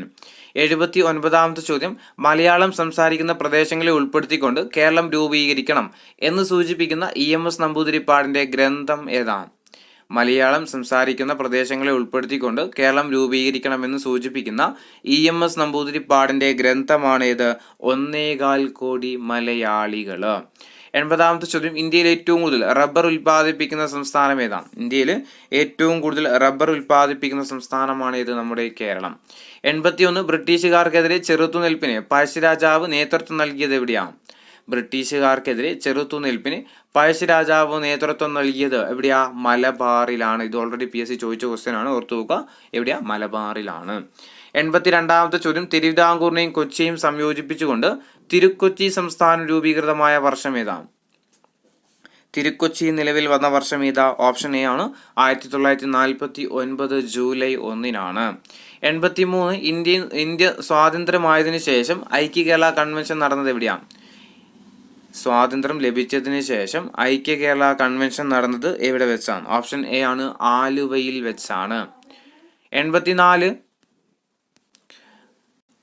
79ാമത്തെ ചോദ്യം മലയാളം സംസാരിക്കുന്ന പ്രദേശങ്ങളെ ഉൾപ്പെടുത്തിക്കൊണ്ട് കേരളം രൂപീകരിക്കണം എന്ന് സൂചിപ്പിക്കുന്ന EMS നമ്പൂതിരിപ്പാടിന്റെ ഗ്രന്ഥം ഏതാണ്? മലയാളം സംസാരിക്കുന്ന പ്രദേശങ്ങളെ ഉൾപ്പെടുത്തിക്കൊണ്ട് കേരളം രൂപീകരിക്കണമെന്ന് സൂചിപ്പിക്കുന്ന EMS നമ്പൂതിരിപ്പാടിന്റെ ഗ്രന്ഥമാണ് ഇത്? 1.25 കോടി മലയാളികൾ. 80ാമത്തെ ചോദ്യം ഇന്ത്യയിൽ ഏറ്റവും കൂടുതൽ റബ്ബർ ഉൽപ്പാദിപ്പിക്കുന്ന സംസ്ഥാനം ഏതാണ്? ഇന്ത്യയിൽ ഏറ്റവും കൂടുതൽ റബ്ബർ ഉൽപ്പാദിപ്പിക്കുന്ന സംസ്ഥാനമാണ് ഇത്? നമ്മുടെ കേരളം. 81 ബ്രിട്ടീഷുകാർക്കെതിരെ ചെറുത്തുനിൽപ്പിന് പഴശ്ശിരാജാവ് നേതൃത്വം നൽകിയത് എവിടെയാണ്? ബ്രിട്ടീഷുകാർക്കെതിരെ ചെറുത്തുനിൽപ്പിന് പഴശ്ശിരാജാവ് നേതൃത്വം നൽകിയത് എവിടെയാ? മലബാറിലാണ്. ഇത് ഓൾറെഡി PSC ചോദിച്ച ക്വസ്റ്റ്യൻ ആണ്, ഓർത്തു നോക്കുക. എവിടെയാ? മലബാറിലാണ്. 82ാമത്തെ ചോദ്യം തിരുവിതാംകൂറിനെയും കൊച്ചിയും സംയോജിപ്പിച്ചുകൊണ്ട് തിരുക്കൊച്ചി സംസ്ഥാനം രൂപീകൃതമായ വർഷം ഏതാണ്? തിരുക്കൊച്ചി നിലവിൽ വന്ന വർഷം ഏതാ? ഓപ്ഷൻ എ ആണ് 1949 ജൂലൈ 1-നാണ്. 83 ഇന്ത്യ സ്വാതന്ത്ര്യമായതിനു ശേഷം ഐക്യ കേരള കൺവെൻഷൻ നടന്നത് എവിടെയാണ്? സ്വാതന്ത്ര്യം ലഭിച്ചതിന് ശേഷം ഐക്യ കേരള കൺവെൻഷൻ നടന്നത് എവിടെ വെച്ചാണ്? ഓപ്ഷൻ എ ആണ് ആലുവയിൽ വെച്ചാണ്. 84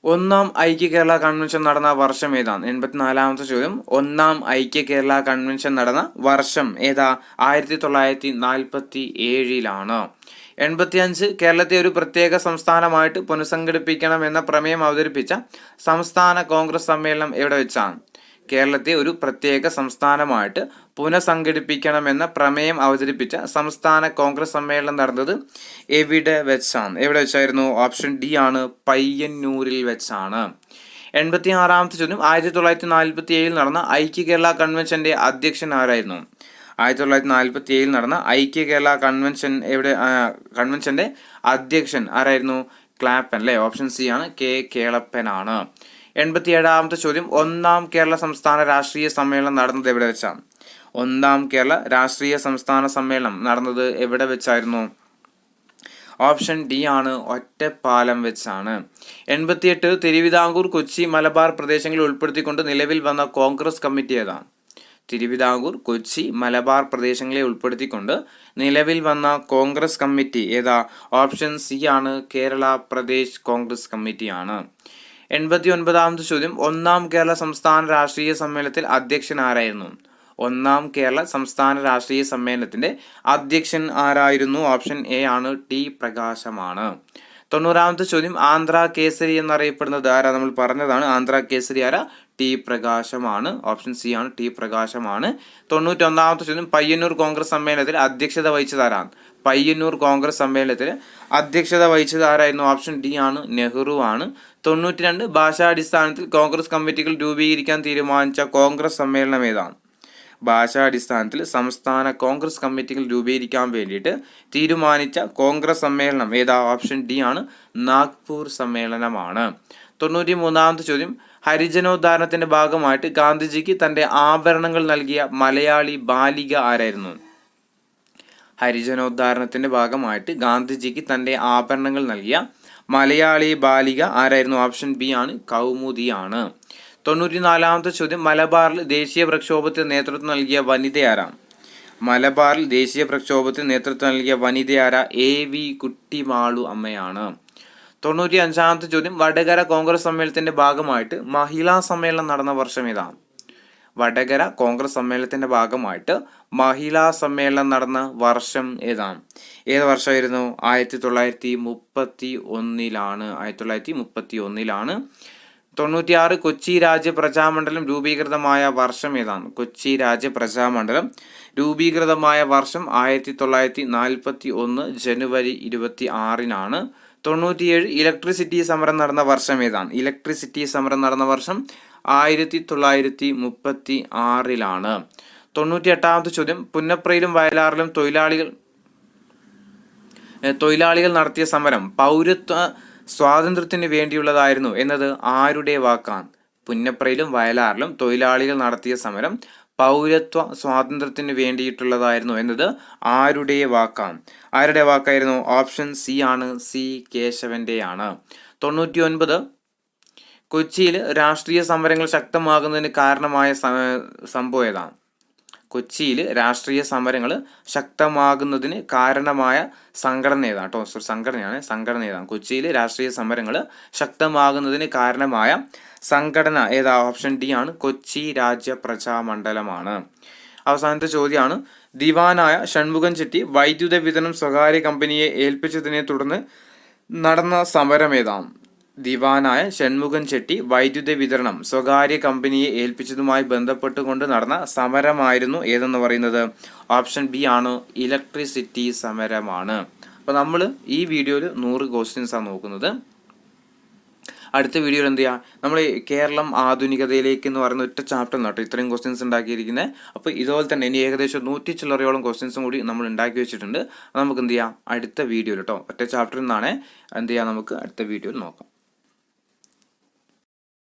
ഒന്നാം ഐക്യ കേരള കൺവെൻഷൻ നടന്ന വർഷം ഏതാണ്? 84ാമത്തെ ചോദ്യം, ഒന്നാം ഐക്യ കേരള കൺവെൻഷൻ നടന്ന വർഷം ഏതാ? 1947-ലാണ്. 85 കേരളത്തെ ഒരു പ്രത്യേക സംസ്ഥാനമായിട്ട് പുനഃസംഘടിപ്പിക്കണമെന്ന പ്രമേയം അവതരിപ്പിച്ച സംസ്ഥാന കോൺഗ്രസ് സമ്മേളനം എവിടെ വെച്ചാണ്? കേരളത്തെ ഒരു പ്രത്യേക സംസ്ഥാനമായിട്ട് പുനഃസംഘടിപ്പിക്കണമെന്ന പ്രമേയം അവതരിപ്പിച്ച സംസ്ഥാന കോൺഗ്രസ് സമ്മേളനം നടന്നത് എവിടെ വെച്ചാണ്? എവിടെ വെച്ചായിരുന്നു? ഓപ്ഷൻ ഡി ആണ് പയ്യന്നൂരിൽ വെച്ചാണ്. 86ാമത്തെ ചോദ്യം, 1947 നടന്ന ഐക്യ കേരള കൺവെൻഷന്റെ അധ്യക്ഷൻ ആരായിരുന്നു? 1947 നടന്ന ഐക്യ കേരള കൺവെൻഷന്റെ അധ്യക്ഷൻ ആരായിരുന്നു? ക്ലാപ്പൻ അല്ലേ? ഓപ്ഷൻ സി ആണ് കെ കേളപ്പനാണ്. 87ാമത്തെ ചോദ്യം, ഒന്നാം കേരള സംസ്ഥാന രാഷ്ട്രീയ സമ്മേളനം നടന്നത് എവിടെ വെച്ചാണ്? ഒന്നാം കേരള രാഷ്ട്രീയ സംസ്ഥാന സമ്മേളനം നടന്നത് എവിടെ വെച്ചായിരുന്നു? ഓപ്ഷൻ ഡി ആണ് ഒറ്റപ്പാലം വെച്ചാണ്. 88 തിരുവിതാംകൂർ, കൊച്ചി, മലബാർ പ്രദേശങ്ങളിൽ ഉൾപ്പെടുത്തിക്കൊണ്ട് നിലവിൽ വന്ന കോൺഗ്രസ് കമ്മിറ്റി ഏതാണ്? തിരുവിതാംകൂർ, കൊച്ചി, മലബാർ പ്രദേശങ്ങളെ ഉൾപ്പെടുത്തിക്കൊണ്ട് നിലവിൽ വന്ന കോൺഗ്രസ് കമ്മിറ്റി ഏതാ? ഓപ്ഷൻ സി ആണ് കേരള പ്രദേശ് കോൺഗ്രസ് കമ്മിറ്റിയാണ്. 89ാമത്തെ ചോദ്യം, ഒന്നാം കേരള സംസ്ഥാന രാഷ്ട്രീയ സമ്മേളനത്തിൽ അധ്യക്ഷൻ ആരായിരുന്നു? ഒന്നാം കേരള സംസ്ഥാന രാഷ്ട്രീയ സമ്മേളനത്തിന്റെ അധ്യക്ഷൻ ആരായിരുന്നു? ഓപ്ഷൻ എ ആണ് ടി പ്രകാശമാണ്. 90ാമത്തെ ചോദ്യം, ആന്ധ്ര കേസരി എന്നറിയപ്പെടുന്നത് ആരാ? നമ്മൾ പറഞ്ഞതാണ് ആന്ധ്ര കേസരി ആരാ? ടി പ്രകാശമാണ്. ഓപ്ഷൻ സി ആണ് ടി പ്രകാശമാണ്. 91ാമത്തെ ചോദ്യം, പയ്യന്നൂർ കോൺഗ്രസ് സമ്മേളനത്തിൽ അധ്യക്ഷത വഹിച്ചത് ആരാണ്? പയ്യന്നൂർ കോൺഗ്രസ് സമ്മേളനത്തിൽ അധ്യക്ഷത വഹിച്ചത് ആരായിരുന്നു? ഓപ്ഷൻ ഡി ആണ് നെഹ്റു ആണ്. 92 ഭാഷാടിസ്ഥാനത്തിൽ കോൺഗ്രസ് കമ്മിറ്റികൾ രൂപീകരിക്കാൻ തീരുമാനിച്ച കോൺഗ്രസ് സമ്മേളനം ഏതാണ്? ഭാഷാടിസ്ഥാനത്തിൽ സംസ്ഥാന കോൺഗ്രസ് കമ്മിറ്റികൾ രൂപീകരിക്കാൻ വേണ്ടിയിട്ട് തീരുമാനിച്ച കോൺഗ്രസ് സമ്മേളനം ഏതാ? ഓപ്ഷൻ ഡി ആണ് നാഗ്പൂർ സമ്മേളനമാണ്. 93ാമത്തെ ചോദ്യം, ഹരിജനോദ്ധാരണത്തിന്റെ ഭാഗമായിട്ട് ഗാന്ധിജിക്ക് തന്റെ ആഭരണങ്ങൾ നൽകിയ മലയാളി ബാലിക ആരായിരുന്നു? ഹരിജനോദ്ധാരണത്തിന്റെ ഭാഗമായിട്ട് ഗാന്ധിജിക്ക് തന്റെ ആഭരണങ്ങൾ നൽകിയ മലയാളി ബാലിക ആരായിരുന്നു? ഓപ്ഷൻ ബി ആണ് കൗമുദിയാണ്. 94ാമത്തെ ചോദ്യം, മലബാറിൽ ദേശീയ പ്രക്ഷോഭത്തിന് നേതൃത്വം നൽകിയ വനിത ആരാണ്? മലബാറിൽ ദേശീയ പ്രക്ഷോഭത്തിന് നേതൃത്വം നൽകിയ വനിത ആരാ? എ വി കുട്ടിമാളു അമ്മയാണ്. 95ാമത്തെ ചോദ്യം, വടകര കോൺഗ്രസ് സമ്മേളനത്തിന്റെ ഭാഗമായിട്ട് മഹിളാ സമ്മേളനം നടന്ന വർഷം ഏതാണ്? വടകര കോൺഗ്രസ് സമ്മേളനത്തിന്റെ ഭാഗമായിട്ട് മഹിളാ സമ്മേളനം നടന്ന വർഷം ഏതാണ്? ഏത് വർഷമായിരുന്നു? 1931-ലാണ്. 1931-ലാണ്. 96 കൊച്ചി രാജ്യ പ്രജാമണ്ഡലം രൂപീകൃതമായ വർഷം ഏതാണ്? കൊച്ചി രാജ്യ പ്രജാമണ്ഡലം രൂപീകൃതമായ വർഷം 1941 ജനുവരി 26-നാണ്. 97 ഇലക്ട്രിസിറ്റി സമരം നടന്ന വർഷം ഏതാണ്? ഇലക്ട്രിസിറ്റി സമരം നടന്ന വർഷം 1936-ലാണ്. 98ാമത്തെ ചോദ്യം, പുന്നപ്രയിലും വയലാറിലും തൊഴിലാളികൾ നടത്തിയ സമരം പൗരത്വ സ്വാതന്ത്ര്യത്തിന് വേണ്ടിയുള്ളതായിരുന്നു എന്നത് ആരുടെ വാക്കാണ്? പുന്നപ്രയിലും വയലാറിലും തൊഴിലാളികൾ നടത്തിയ സമരം പൗരത്വ സ്വാതന്ത്ര്യത്തിന് വേണ്ടിയിട്ടുള്ളതായിരുന്നു എന്നത് ആരുടെ വാക്കാണ്? ആരുടെ വാക്കായിരുന്നു? ഓപ്ഷൻ സി ആണ് സി കേശവന്റെയാണ്. 99 കൊച്ചിയിൽ രാഷ്ട്രീയ സമരങ്ങൾ ശക്തമാകുന്നതിന് കാരണമായ സംഭവം ഏതാണ്? കൊച്ചിയിൽ രാഷ്ട്രീയ സമരങ്ങൾ ശക്തമാകുന്നതിന് കാരണമായ സംഘടന ഏതാണ്? സംഘടന ഏതാണ്? കൊച്ചിയിൽ രാഷ്ട്രീയ സമരങ്ങൾ ശക്തമാകുന്നതിന് കാരണമായ സംഘടന ഏതാ? ഓപ്ഷൻ ഡി ആണ് കൊച്ചി രാജ്യ പ്രജാമണ്ഡലമാണ്. അവസാനത്തെ ചോദ്യമാണ്, ദിവാനായ ഷൺമുഖൻ ചെട്ടി വൈദ്യുത വിതരണം സ്വകാര്യ കമ്പനിയെ ഏൽപ്പിച്ചതിനെ തുടർന്ന് നടന്ന സമരം ഏതാണ്? ദിവാനായ ഷൺമുഖൻ ചെട്ടി വൈദ്യുത വിതരണം സ്വകാര്യ കമ്പനിയെ ഏൽപ്പിച്ചതുമായി ബന്ധപ്പെട്ടുകൊണ്ട് നടന്ന സമരമായിരുന്നു ഏതെന്ന് പറയുന്നത്? ഓപ്ഷൻ ബി ആണ് ഇലക്ട്രിസിറ്റി സമരമാണ്. അപ്പോൾ നമ്മൾ ഈ വീഡിയോയിൽ 100 ക്വസ്റ്റ്യൻസാണ് നോക്കുന്നത്. അടുത്ത വീഡിയോയിൽ എന്ത് ചെയ്യുക, നമ്മൾ കേരളം ആധുനികതയിലേക്ക് എന്ന് പറയുന്ന ഒറ്റ ചാപ്റ്റർ കേട്ടോ ഇത്രയും ക്വസ്റ്റ്യൻസ് ഉണ്ടാക്കിയിരിക്കുന്നത്. അപ്പോൾ ഇതുപോലെ തന്നെ ഇനി ഏകദേശം 100 ചില്ലറയോളം ക്വസ്റ്റ്യൻസും കൂടി നമ്മൾ ഉണ്ടാക്കി വെച്ചിട്ടുണ്ട്. നമുക്ക് എന്ത് ചെയ്യാം, അടുത്ത വീഡിയോയിൽ കേട്ടോ ഒറ്റ ചാപ്റ്ററിൽ നിന്നാണ് എന്ത് ചെയ്യാം, നമുക്ക് അടുത്ത വീഡിയോയിൽ നോക്കാം.